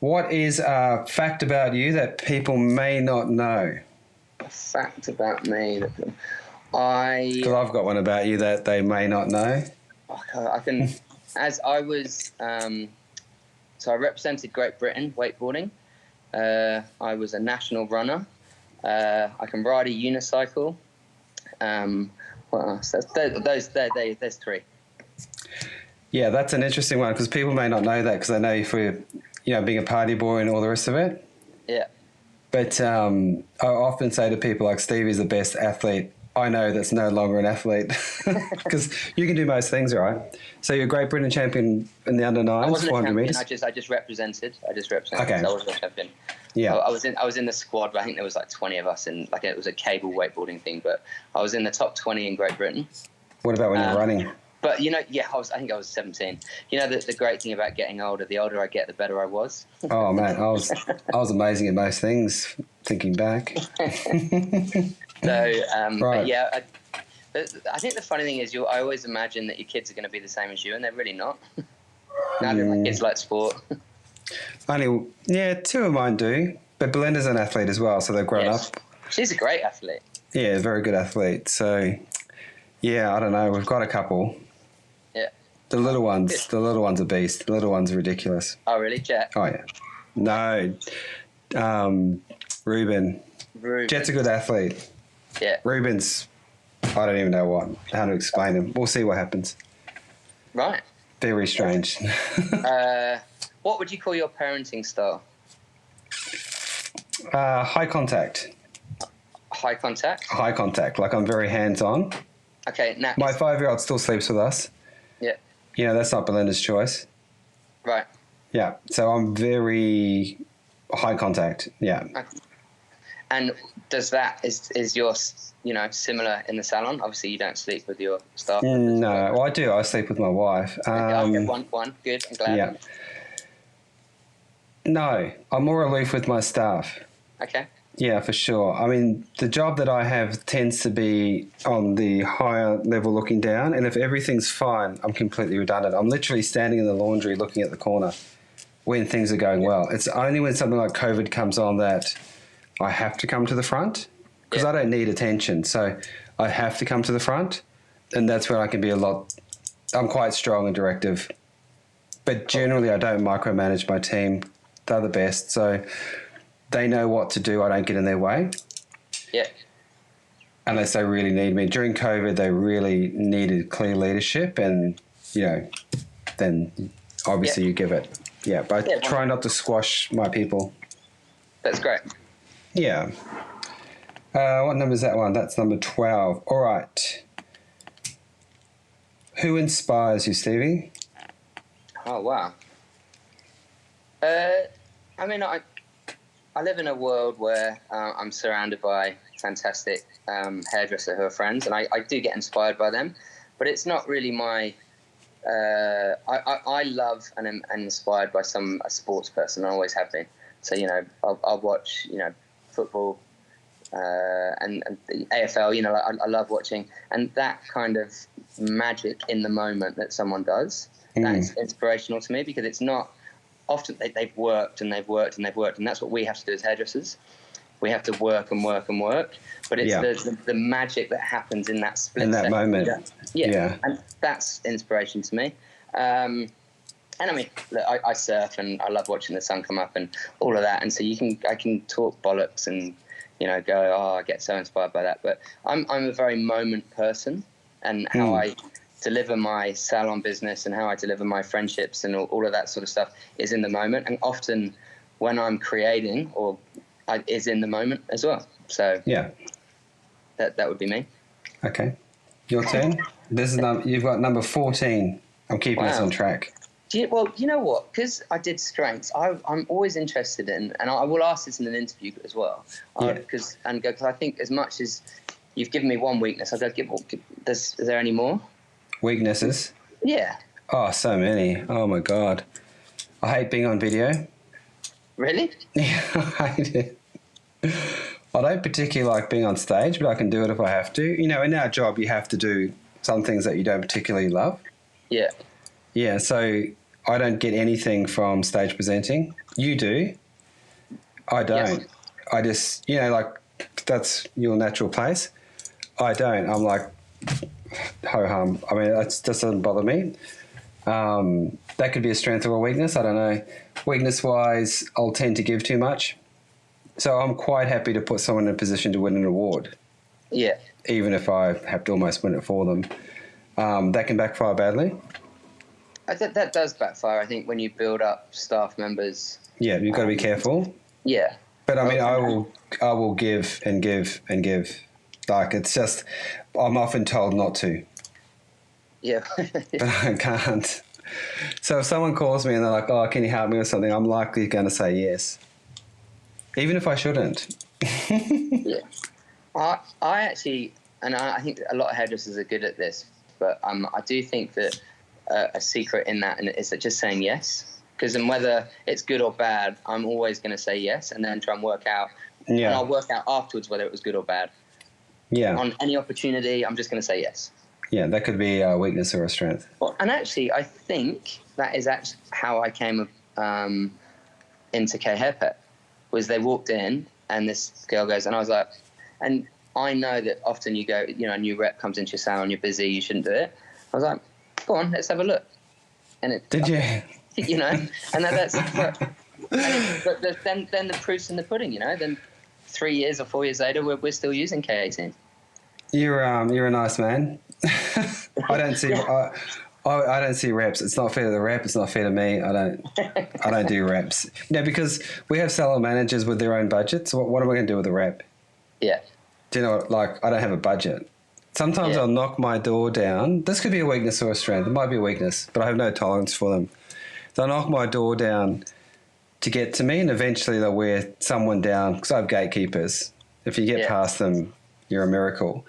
What is a fact about you that people may not know? A fact about me that because I've got one about you that they may not know. I can. As I was, so I represented Great Britain weighboarding. I was a national runner. I can ride a unicycle. What else? There's three. Yeah, that's an interesting one because people may not know that because they know you for, being a party boy and all the rest of it. Yeah. But I often say to people like Stevie's the best athlete I know that's no longer an athlete because you can do most things, right? So you're a Great Britain champion in the under 9s, 400 metres. I just represented. Okay. So I wasn't a champion. Yeah. I was in the squad, but I think there was like 20 of us in it was a cable wakeboarding thing. But I was in the top 20 in Great Britain. What about when you're running? But I think I was 17. The great thing about getting older, the older I get, the better I was. Oh man, I was amazing at most things. Thinking back. So, right. But yeah, I think the funny thing is, I always imagine that your kids are going to be the same as you, and they're really not. Neither of my kids like sport. Two of mine do, but Belinda's an athlete as well, so they've grown up. She's a great athlete. Yeah, very good athlete. So, yeah, I don't know. We've got a couple. Yeah. The little one's a beast. The little one's ridiculous. Oh, really, Jet? Oh, yeah. No. Ruben. Jet's a good athlete. Yeah. Ruben's, I don't even know how to explain him. We'll see what happens. Right. Very strange. What would you call your parenting style? High contact. High contact? High contact. Like I'm very hands-on. Okay, now... My 5-year-old still sleeps with us. Yeah. That's not Belinda's choice. Right. Yeah. So I'm very high contact. Yeah. Okay. And does that is yours, similar in the salon? Obviously, you don't sleep with your staff. No, well, I do. I sleep with my wife. Okay, one. Good. I'm glad. Yeah. No, I'm more aloof with my staff. Okay. Yeah, for sure. I mean, the job that I have tends to be on the higher level looking down, and if everything's fine, I'm completely redundant. I'm literally standing in the laundry looking at the corner when things are going well. It's only when something like COVID comes on that I have to come to the front because I don't need attention. So I have to come to the front, and that's when I can be I'm quite strong and directive. But generally, I don't micromanage my team. They're the best. So they know what to do. I don't get in their way. Yeah. Unless they really need me. During COVID, they really needed clear leadership, and then obviously you give it. Yeah, but I try not to squash my people. That's great. Yeah. What number is that one? That's number 12. All right. Who inspires you, Stevie? Oh, wow. I mean, I live in a world where I'm surrounded by fantastic hairdressers who are friends, and I do get inspired by them, but it's not really my... I love and am inspired by a sports person. I always have been. So, I'll watch, football and the AFL, I love watching. And that kind of magic in the moment that someone does, that's inspirational to me, because it's not... Often they've worked and they've worked and they've worked, and that's what we have to do as hairdressers. We have to work and work and work, but it's the magic that happens in that split in that second. moment. Yeah, and that's inspiration to me. And I mean, look, I surf and I love watching the sun come up and all of that. And so I can talk bollocks and go, oh, I get so inspired by that. But I'm a very moment person, and how I deliver my salon business and how I deliver my friendships and all of that sort of stuff is in the moment. And often when I'm creating is in the moment as well. So yeah, that would be me. Okay, your turn. This is you've got number 14. I'm keeping us on track. Well, you know what? Because I did strengths, I'm always interested in, and I will ask this in an interview as well. Because I think as much as you've given me one weakness, I'll go, is there any more? Weaknesses? Yeah. Oh, so many. Oh, my God. I hate being on video. Really? Yeah, I hate it. I don't particularly like being on stage, but I can do it if I have to. In our job, you have to do some things that you don't particularly love. Yeah. Yeah, so I don't get anything from stage presenting. You do. I don't. Yes. I just, that's your natural place. I don't. I'm like, ho-hum. I mean, that just doesn't bother me. That could be a strength or a weakness. I don't know. Weakness-wise, I'll tend to give too much. So I'm quite happy to put someone in a position to win an award. Yeah. Even if I have to almost win it for them. That can backfire badly. That does backfire, I think, when you build up staff members. Yeah, you've got to be careful. Yeah. But I mean, I will give and give and give. Like, it's just, I'm often told not to. Yeah. But I can't. So if someone calls me and they're like, oh, can you help me with something? I'm likely going to say yes. Even if I shouldn't. Yeah. I actually, and I think a lot of hairdressers are good at this, but I do think that a secret in that is that just saying yes. Because whether it's good or bad, I'm always going to say yes and then try and work out. Yeah. And I'll work out afterwards whether it was good or bad. Yeah. On any opportunity, I'm just going to say yes. Yeah, that could be a weakness or a strength. Well, and actually, I think that is actually how I came into Khairpep. Was they walked in and this girl goes, and I was like, and I know that often you go, a new rep comes into your salon, you're busy, you shouldn't do it. I was like, go on, let's have a look. And it did you? And that's but then the proof's in the pudding. Then 3 years or 4 years later, we're still using K18. You're a nice man. I don't see. I don't see reps. It's not fair to the rep. It's not fair to me. I don't do reps. Because we have salon managers with their own budgets. So what am I going to do with a rep? Yeah. Do you know? Like, I don't have a budget. Sometimes I'll knock my door down. This could be a weakness or a strength. It might be a weakness, but I have no tolerance for them. They'll knock my door down to get to me, and eventually they'll wear someone down because I have gatekeepers. If you get past them, you're a miracle.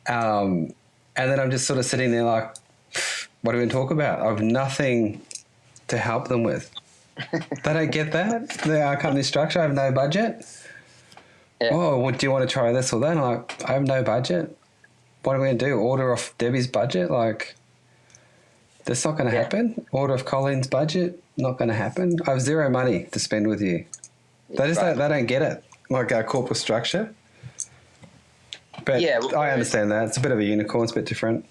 And then I'm just sort of sitting there like, what are we going to talk about? I have nothing to help them with. They don't get that. Our company structure, I have no budget. Yeah. Oh, do you want to try this or that? And I'm like, I have no budget. What are we going to do? Order off Debbie's budget? Like, that's not going to happen. Order off Colin's budget? Not going to happen. I have zero money to spend with you. They don't get it, like our corporate structure. But I understand that. It's a bit of a unicorn. It's a bit different.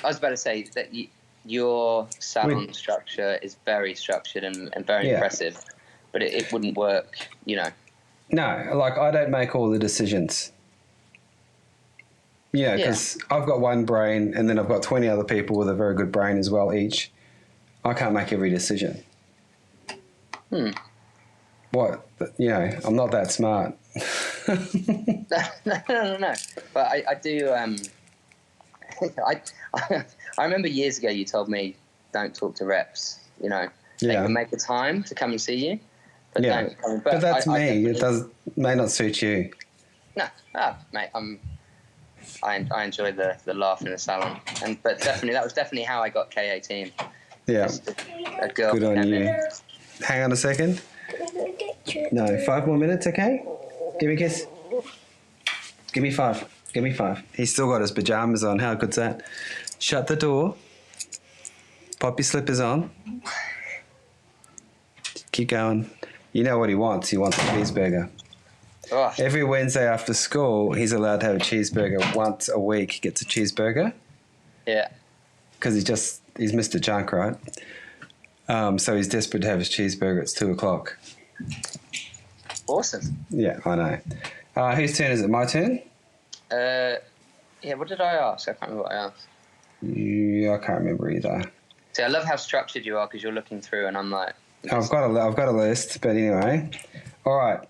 I was about to say that your salon structure is very structured and very impressive, but it wouldn't work, No, like I don't make all the decisions. Yeah, because I've got one brain and then I've got 20 other people with a very good brain as well each. I can't make every decision. What? You know, I'm not that smart. No. But I do. I remember years ago you told me don't talk to reps. You know, they can make the time to come and see you, but don't. But that's me. It may not suit you. No, mate. I enjoy the laugh in the salon, but definitely that was definitely how I got K18. Yeah, a girl. Good on you. Hang on a second. No, 5 more minutes, okay? Give me a kiss. Give me 5. Give me 5. He's still got his pajamas on. How good's that? Shut the door. Pop your slippers on. Keep going. You know what he wants. He wants a cheeseburger. Oh. Every Wednesday after school, he's allowed to have a cheeseburger. Once a week, he gets a cheeseburger. Yeah. Because he's Mr. Junk, right? So he's desperate to have his cheeseburger. It's 2 o'clock. Awesome. Yeah, I know. Whose turn is it? My turn? Yeah, what did I ask? I can't remember what I asked. Yeah, I can't remember either. See, I love how structured you are because you're looking through and I'm like... I've got a list, but anyway. All right.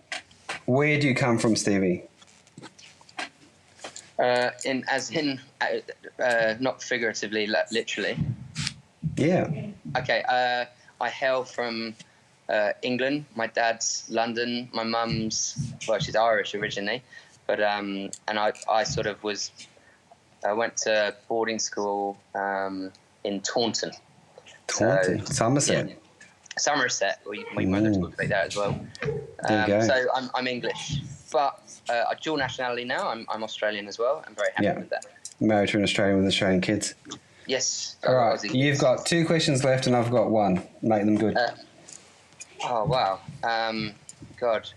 Where do you come from, Stevie? Not figuratively, literally. Yeah. Okay, I hail from England. My dad's London. My mum's, well, she's Irish originally, but and I sort of was. I went to boarding school in Taunton. Somerset. Yeah. Somerset. We might have talked about that as well. There you go. So I'm English, but a dual nationality now. I'm Australian as well. I'm very happy with that. Married to an Australian with Australian kids. Yes. All right. You've got 2 questions left, and I've got 1. Make them good. Oh wow. God.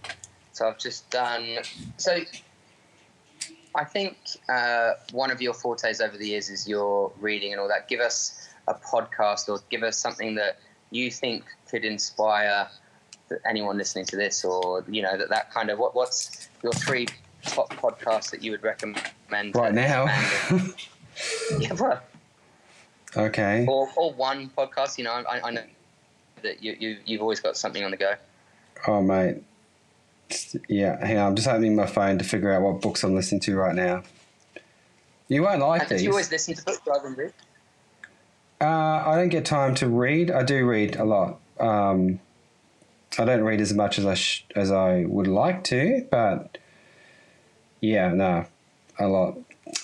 So I've just done. So I think one of your fortes over the years is your reading and all that. Give us a podcast or give us something that you think could inspire anyone listening to this, or you know that kind of what's your 3 top podcasts that you would recommend right now? Yeah, well, okay. Or one podcast. You know, I know that you've always got something on the go. Oh mate, yeah. Hang on, I'm just opening my phone to figure out what books I'm listening to right now. You won't like these. Do you always listen to books rather than read? I don't get time to read. I do read a lot. I don't read as much as I would like to, but yeah, no, a lot.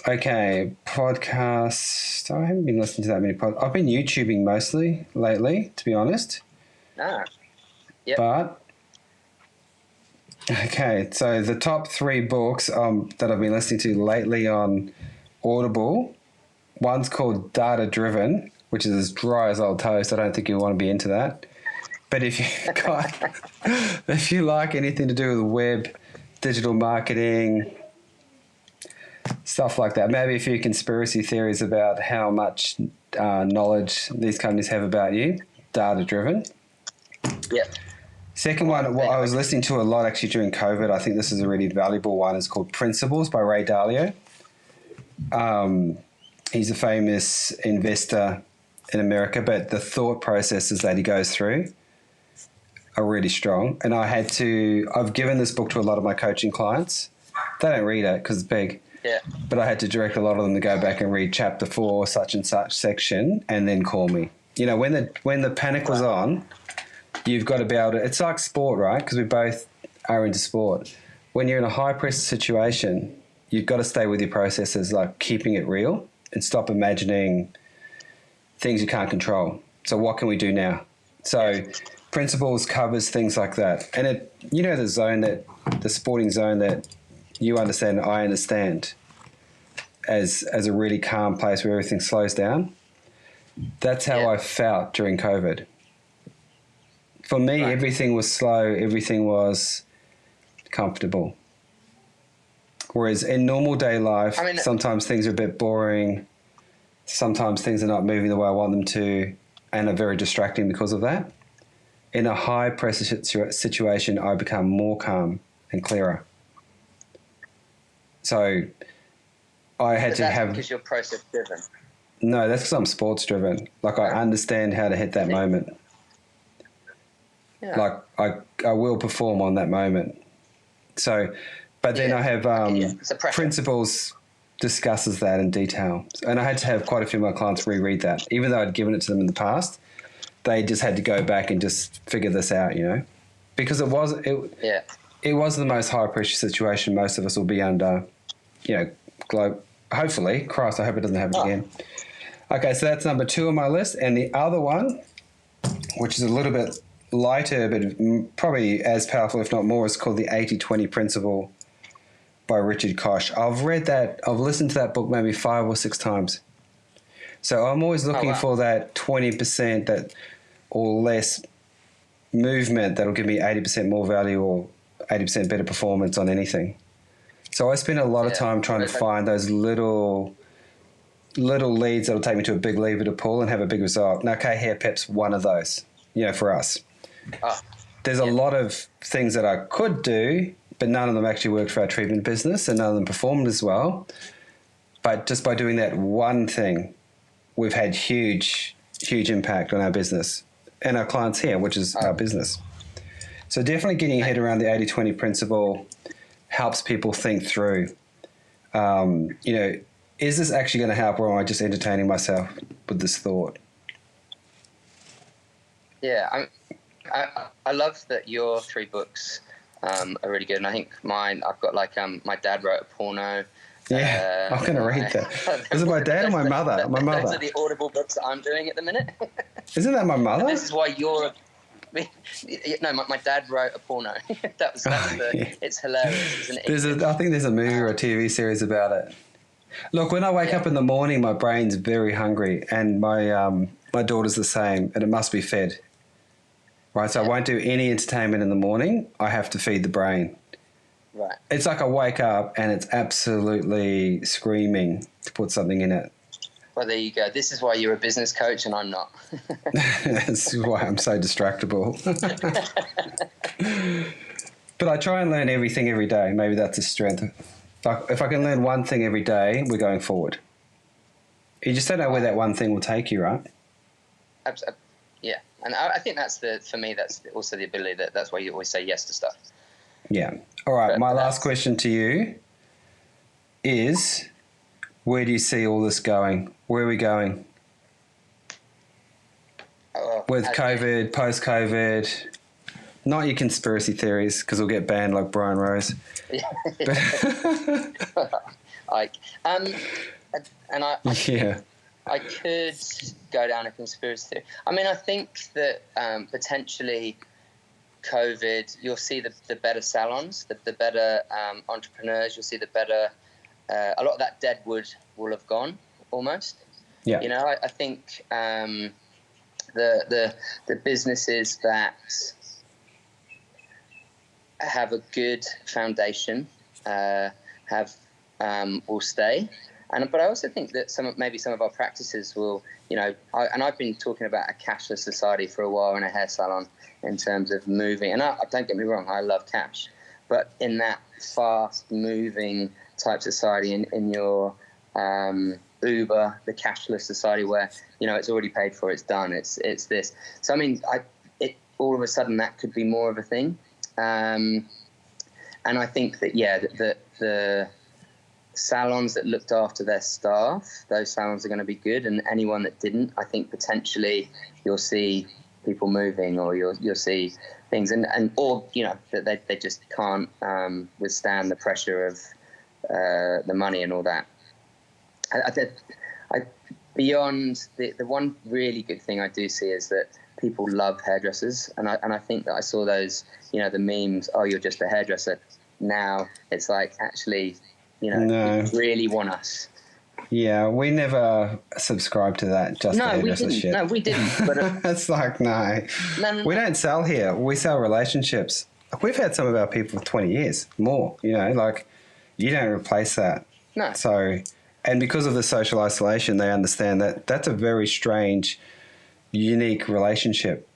Okay, podcast. I haven't been listening to that many podcasts. I've been YouTubing mostly lately, to be honest. Yep. But okay, so the top 3 books that I've been listening to lately on Audible. One's called Data Driven, which is as dry as old toast. I don't think you want to be into that. But if you like anything to do with web, digital marketing, stuff like that, maybe a few conspiracy theories about how much knowledge these companies have about you, Data Driven. Yeah. Second one, what I was listening to a lot actually during COVID, I think this is a really valuable one, is called Principles by Ray Dalio. He's a famous investor in America, but the thought processes that he goes through are really strong. And I've given this book to a lot of my coaching clients. They don't read it because it's big. Yeah. But I had to direct a lot of them to go back and read chapter 4, such and such section, and then call me. You know, when the panic was on, you've got to be able to. It's like sport, right? Because we both are into sport. When you're in a high pressure situation, you've got to stay with your processes, like keeping it real, and stop imagining things you can't control. So what can we do now? So Principles covers things like that, and the sporting zone that you understand and I understand as a really calm place where everything slows down. That's how I felt during COVID. For me, everything was slow, everything was comfortable. Whereas in normal day life, sometimes things are a bit boring, sometimes things are not moving the way I want them to, and are very distracting because of that. In a high pressure situation, I become more calm and clearer. So I had But to that's have... because you're process driven. No, that's because I'm sports driven. Like, I understand how to hit that moment. Yeah. Like, I will perform on that moment. So, but then I have It's a pressure. principles discusses that in detail. And I had to have quite a few of my clients reread that. Even though I'd given it to them in the past, they just had to go back and just figure this out, you know? Because it was the most high pressure situation most of us will be under, you know, hopefully. Christ, I hope it doesn't happen again. Okay, so that's number 2 on my list. And the other one, which is a little bit lighter, but probably as powerful, if not more, is called the 80-20 Principle by Richard Koch. I've read that. I've listened to that book maybe 5 or 6 times. So I'm always looking for that 20% that or less movement that'll give me 80% more value or 80% better performance on anything. So I spend a lot of time trying to find those little leads that'll take me to a big lever to pull and have a big result. Now, Khairpep's one of those, you know, for us. There's a lot of things that I could do, but none of them actually worked for our treatment business and none of them performed as well. But just by doing that one thing, we've had huge impact on our business and our clients here, which is our business. So definitely getting your head around the 80-20 principle helps people think through, you know, is this actually going to help or am I just entertaining myself with this thought? Yeah, I love that your 3 books are really good. And I think mine, I've got like, my dad wrote a porno. Yeah, I'm going to read that. Is it my dad or my mother? My mother. Those are the Audible books that I'm doing at the minute. Isn't that my mother? This is why you're... No, my dad wrote a porno. That's It's hilarious. I think there's a movie or a TV series about it. Look, when I wake up in the morning, my brain's very hungry, and my daughter's the same, and it must be fed. Right, so I won't do any entertainment in the morning. I have to feed the brain. Right. It's like I wake up and it's absolutely screaming to put something in it. Well, there you go. This is why you're a business coach and I'm not. This is why I'm so distractible. But I try and learn everything every day. Maybe that's a strength. If I can learn one thing every day, we're going forward. You just don't know where that one thing will take you, right? Absolutely. Yeah. And I think for me, that's also the ability that's why you always say yes to stuff. Yeah. All right. My last question to you is, where do you see all this going? Where are we going? With COVID, post-COVID, not your conspiracy theories, because we'll get banned like Brian Rose. I could go down a conspiracy theory. I mean, I think that potentially COVID, you'll see the better salons, the better entrepreneurs. You'll see the better. A lot of that dead wood will have gone almost. Yeah. You know, I think the businesses that have a good foundation will stay. But I also think that some of our practices will, you know, I've been talking about a cashless society for a while in a hair salon in terms of moving. And don't get me wrong, I love cash. But in that fast-moving type society, in your Uber, the cashless society where, you know, it's already paid for, it's done, it's this. So, I mean, all of a sudden that could be more of a thing. And I think that, the salons that looked after their staff, those salons are going to be good, and anyone that didn't, I think potentially you'll see people moving, or you'll see things, and or you know that they just can't withstand the pressure of the money and all that. Beyond the one really good thing I do see is that people love hairdressers, and I think that I saw those, you know, the memes. Oh, you're just a hairdresser. Now it's like, actually, you know, you really want us. Yeah, we never subscribed to that. No, we didn't. But it's like, no. We don't sell here. We sell relationships. We've had some of our people for 20 years, more. You know, like, you don't replace that. No. So, and because of the social isolation, they understand that that's a very strange, unique relationship.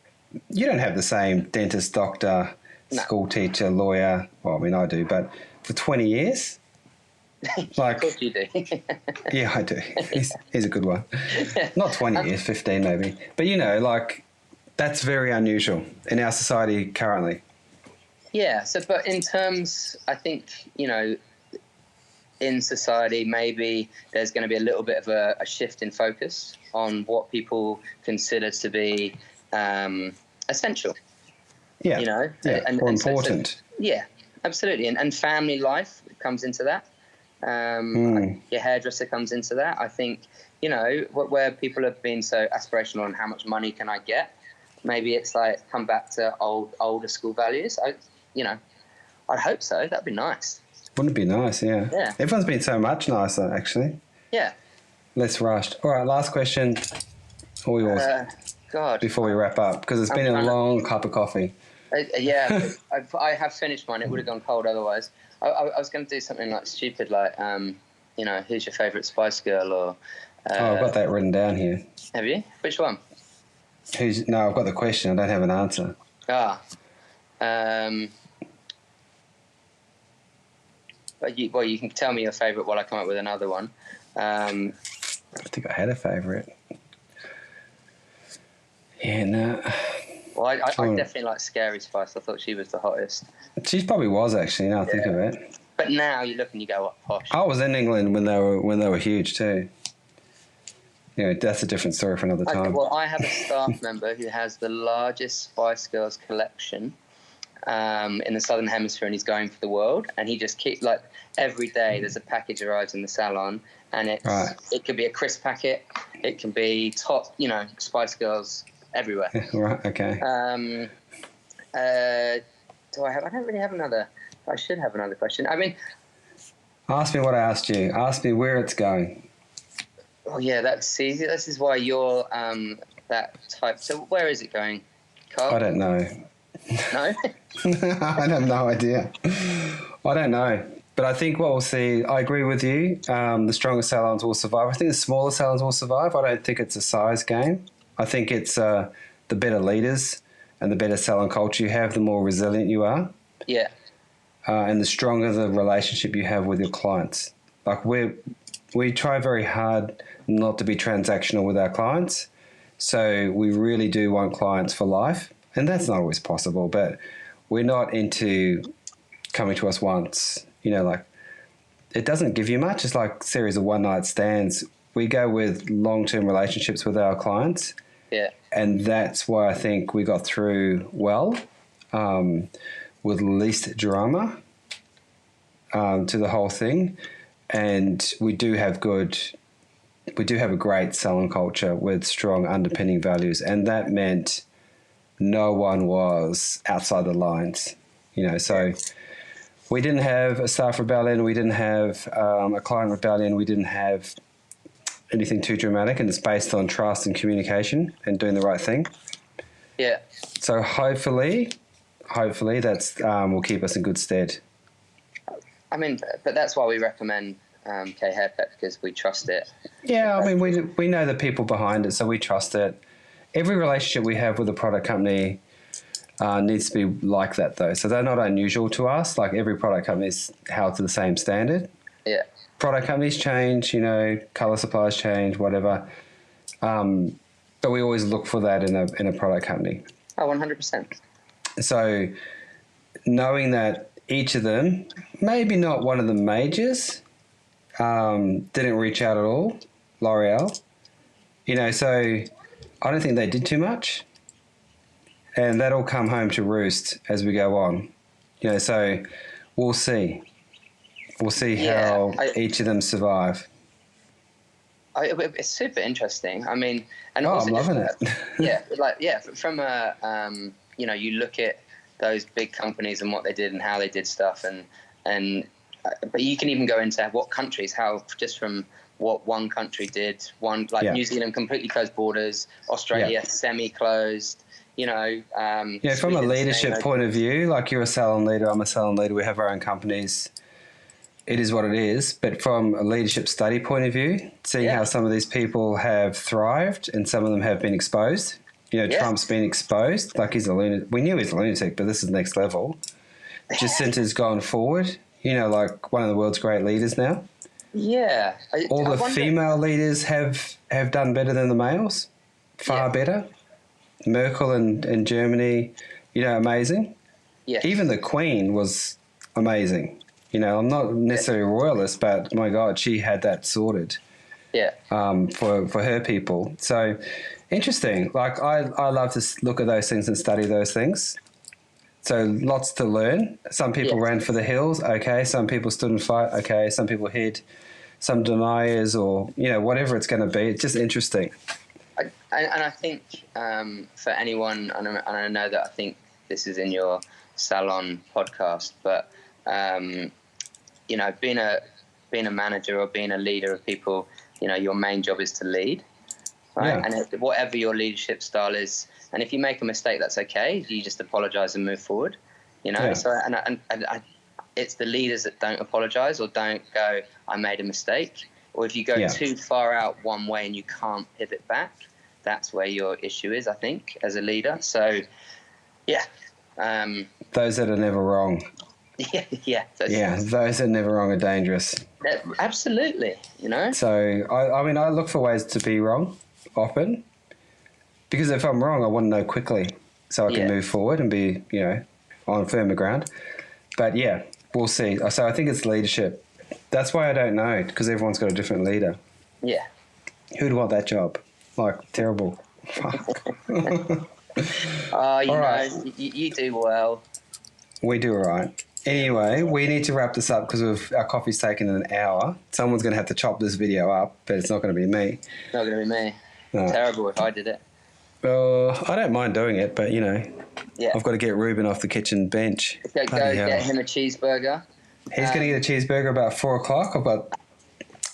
You don't have the same dentist, doctor, school teacher, lawyer. Well, I mean, I do, but for 20 years, Like, Of course you do. yeah, I do. He's a good one. Not 20 years, 15 maybe. But, you know, like, that's very unusual in our society currently. Yeah. So, but in terms, I think, you know, in society, maybe there's going to be a little bit of a shift in focus on what people consider to be essential. Yeah. You know, or important. So, yeah, absolutely. And family life comes into that. Your hairdresser comes into that. I think, you know, where people have been so aspirational on how much money can I get, maybe it's like come back to older school values. I'd hope so. That'd be nice. Wouldn't it be nice? Yeah. Yeah. Everyone's been so much nicer, actually. Yeah. Less rushed. All right, last question. All yours. God. Before we wrap up, because it's been a long cup of coffee. Yeah, I have finished mine. It would have gone cold otherwise. I was going to do something like stupid, like, you know, who's your favourite Spice Girl? Or I've got that written down here. Have you? Which one? No, I've got the question. I don't have an answer. Well, you can tell me your favourite while I come up with another one. I think I had a favourite. Yeah, no. Well, I definitely like Scary Spice. I thought she was the hottest. She probably was, actually, now I think of it. But now you look and you go, what, posh. I was in England when they were huge too. You know, that's a different story for another time. Well, I have a staff member who has the largest Spice Girls collection in the Southern Hemisphere, and he's going for the world. And he just keeps, like, every day there's a package arrives in the salon, and it could be a crisp packet, it can be top, you know, Spice Girls everywhere. Right, okay. Do I have? I don't really have another. I should have another question. I mean, ask me what I asked you. Ask me where it's going. Oh yeah, that's easy. This is why you're that type. So where is it going, Carl? I don't know. No. I have no idea. I don't know. But I think what we'll see, I agree with you. The stronger salons will survive. I think the smaller salons will survive. I don't think it's a size game. I think it's the better leaders and the better salon culture you have, the more resilient you are. Yeah. And the stronger the relationship you have with your clients. Like we try very hard not to be transactional with our clients. So we really do want clients for life. And that's not always possible, but we're not into coming to us once. You know, like, it doesn't give you much. It's like a series of one-night stands. We go with long-term relationships with our clients. Yeah. And that's why I think we got through well, with least drama to the whole thing. And we do have a great salon culture with strong underpinning values. And that meant no one was outside the lines, you know, so we didn't have a staff rebellion, we didn't have a client rebellion, we didn't have anything too dramatic, and it's based on trust and communication and doing the right thing. Yeah. So hopefully that's will keep us in good stead. I mean, but that's why we recommend Khairpep, because we trust it. Yeah, I mean, we know the people behind it, so we trust it. Every relationship we have with a product company needs to be like that, though. So they're not unusual to us. Like, every product company is held to the same standard. Yeah. Product companies change, you know, colour suppliers change, whatever. But we always look for that in a product company. Oh, 100%. So knowing that each of them, maybe not one of the majors, didn't reach out at all, L'Oreal, you know, so I don't think they did too much. And that'll come home to roost as we go on. You know, so we'll see. We'll see how each of them survive. It's super interesting. I mean, and I'm also loving it. From a you know, you look at those big companies and what they did and how they did stuff, but you can even go into what countries, how just from what one country did, New Zealand completely closed borders, Australia semi-closed. You know, from a leadership point of view, like, you're a salon leader, I'm a salon leader, we have our own companies. It is what it is. But from a leadership study point of view, seeing how some of these people have thrived and some of them have been exposed. You know, Trump's been exposed. Like, he's a lunatic. We knew he was a lunatic, but this is next level. Jacinta's gone forward. You know, like, one of the world's great leaders now. Yeah. All I the wonder- female leaders have done better than the males, far Yeah. better. Merkel in Germany, amazing. Yes. Even the Queen was amazing. I'm not necessarily a royalist, but my God, she had that sorted Yeah. for her people. So interesting. Like I love to look at those things and study those things. So lots to learn. Some people Yeah. ran for the hills. Okay. Some people stood and fight. Okay. Some people hid. Some deniers, or whatever it's going to be. It's just interesting. And I think for anyone, and I know that I think this is in your salon podcast, but being a manager or being a leader of people, your main job is to lead, right? Yeah. And whatever your leadership style is, and if you make a mistake, that's okay. You just apologize and move forward, Yeah. So and it's the leaders that don't apologize or don't go, I made a mistake. Or if you go too far out one way and you can't pivot back, that's where your issue is, I think, as a leader. So, yeah. Those that are never wrong. Yeah. Those that are never wrong are dangerous. Absolutely, So, I look for ways to be wrong often, because if I'm wrong, I want to know quickly so I can move forward and be, on firmer ground. But, yeah, we'll see. So I think it's leadership. That's why I don't know, because everyone's got a different leader. Yeah. Who'd want that job? Like, terrible. You do well. We do all right. Anyway, we need to wrap this up because our coffee's taken an hour. Someone's going to have to chop this video up, but it's not going to be me. It's not going to be me. No. Terrible if I did it. I don't mind doing it, but, I've got to get Ruben off the kitchen bench. Go get him a cheeseburger. He's going to get a cheeseburger about 4 o'clock. I've got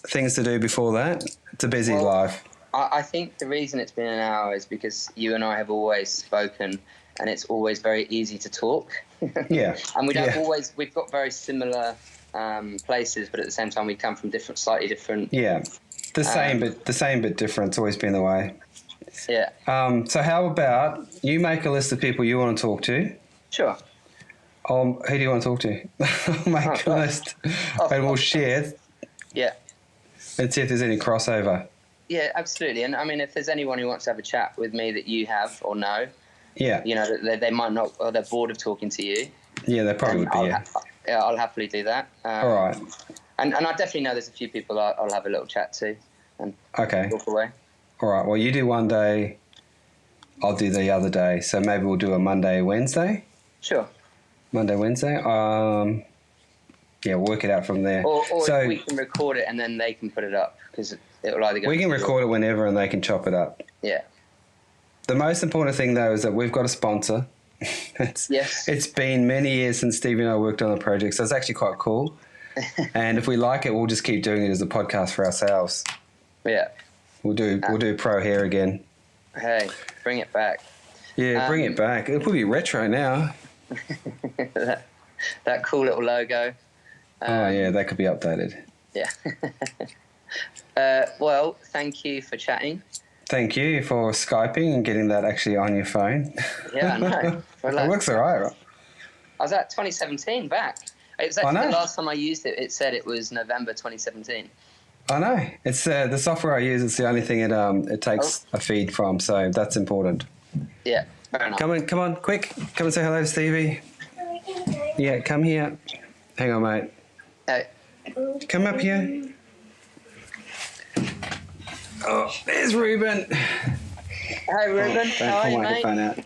things to do before that. It's a busy life. I think the reason it's been an hour is because you and I have always spoken, and it's always very easy to talk. Yeah. And we've got very similar places, but at the same time we come from slightly different. Yeah. The same but different. It's always been the way. Yeah. So how about you make a list of people you want to talk to? Sure. Who do you want to talk to? I'll make a list and we'll share. Yeah. And see if there's any crossover. Yeah, absolutely. And I mean, if there's anyone who wants to have a chat with me that you have or know, they might not, or they're bored of talking to you. Yeah, they probably would be. I'll happily do that. All right. And I definitely know there's a few people I'll have a little chat to. And walk away. All right. Well, you do one day, I'll do the other day. So maybe we'll do a Monday, Wednesday. Sure. Monday, Wednesday. We'll work it out from there. Or so, we can record it and then they can put it up because it'll either go. We can record it whenever and they can chop it up. Yeah. The most important thing though is that we've got a sponsor. It's been many years since Stevie and I worked on a project, so it's actually quite cool. And if we like it, we'll just keep doing it as a podcast for ourselves. Yeah. We'll do pro hair again. Hey, bring it back. Yeah, bring it back. It'll be retro now. that cool little logo. That could be updated. Yeah. Well, thank you for chatting. Thank you for Skyping and getting that actually on your phone. Yeah, I know. It works all right. I was at 2017 back. It was actually the last time I used it. It said it was November 2017. I know. It's the software I use. It's the only thing it takes a feed from, so that's important. Yeah, fair enough. Come on, quick. Come and say hello to Stevie. Yeah, come here. Hang on, mate. Hey. Come up here. Oh, there's Ruben. Hey, Ruben. How are you, mate?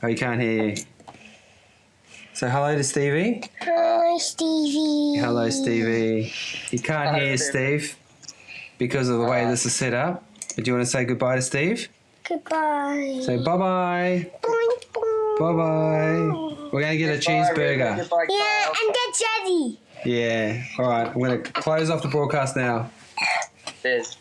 Oh, he can't hear you. Say hello to Stevie. Hello, Stevie. Hello, Stevie. He can't hear you, Steve, because of the way this is set up. Do you want to say goodbye to Steve? Goodbye. Say bye-bye. Bye-bye. We're going to get a cheeseburger. Goodbye, yeah, and that's ready. Yeah. All right. I'm going to close off the broadcast now. Cheers.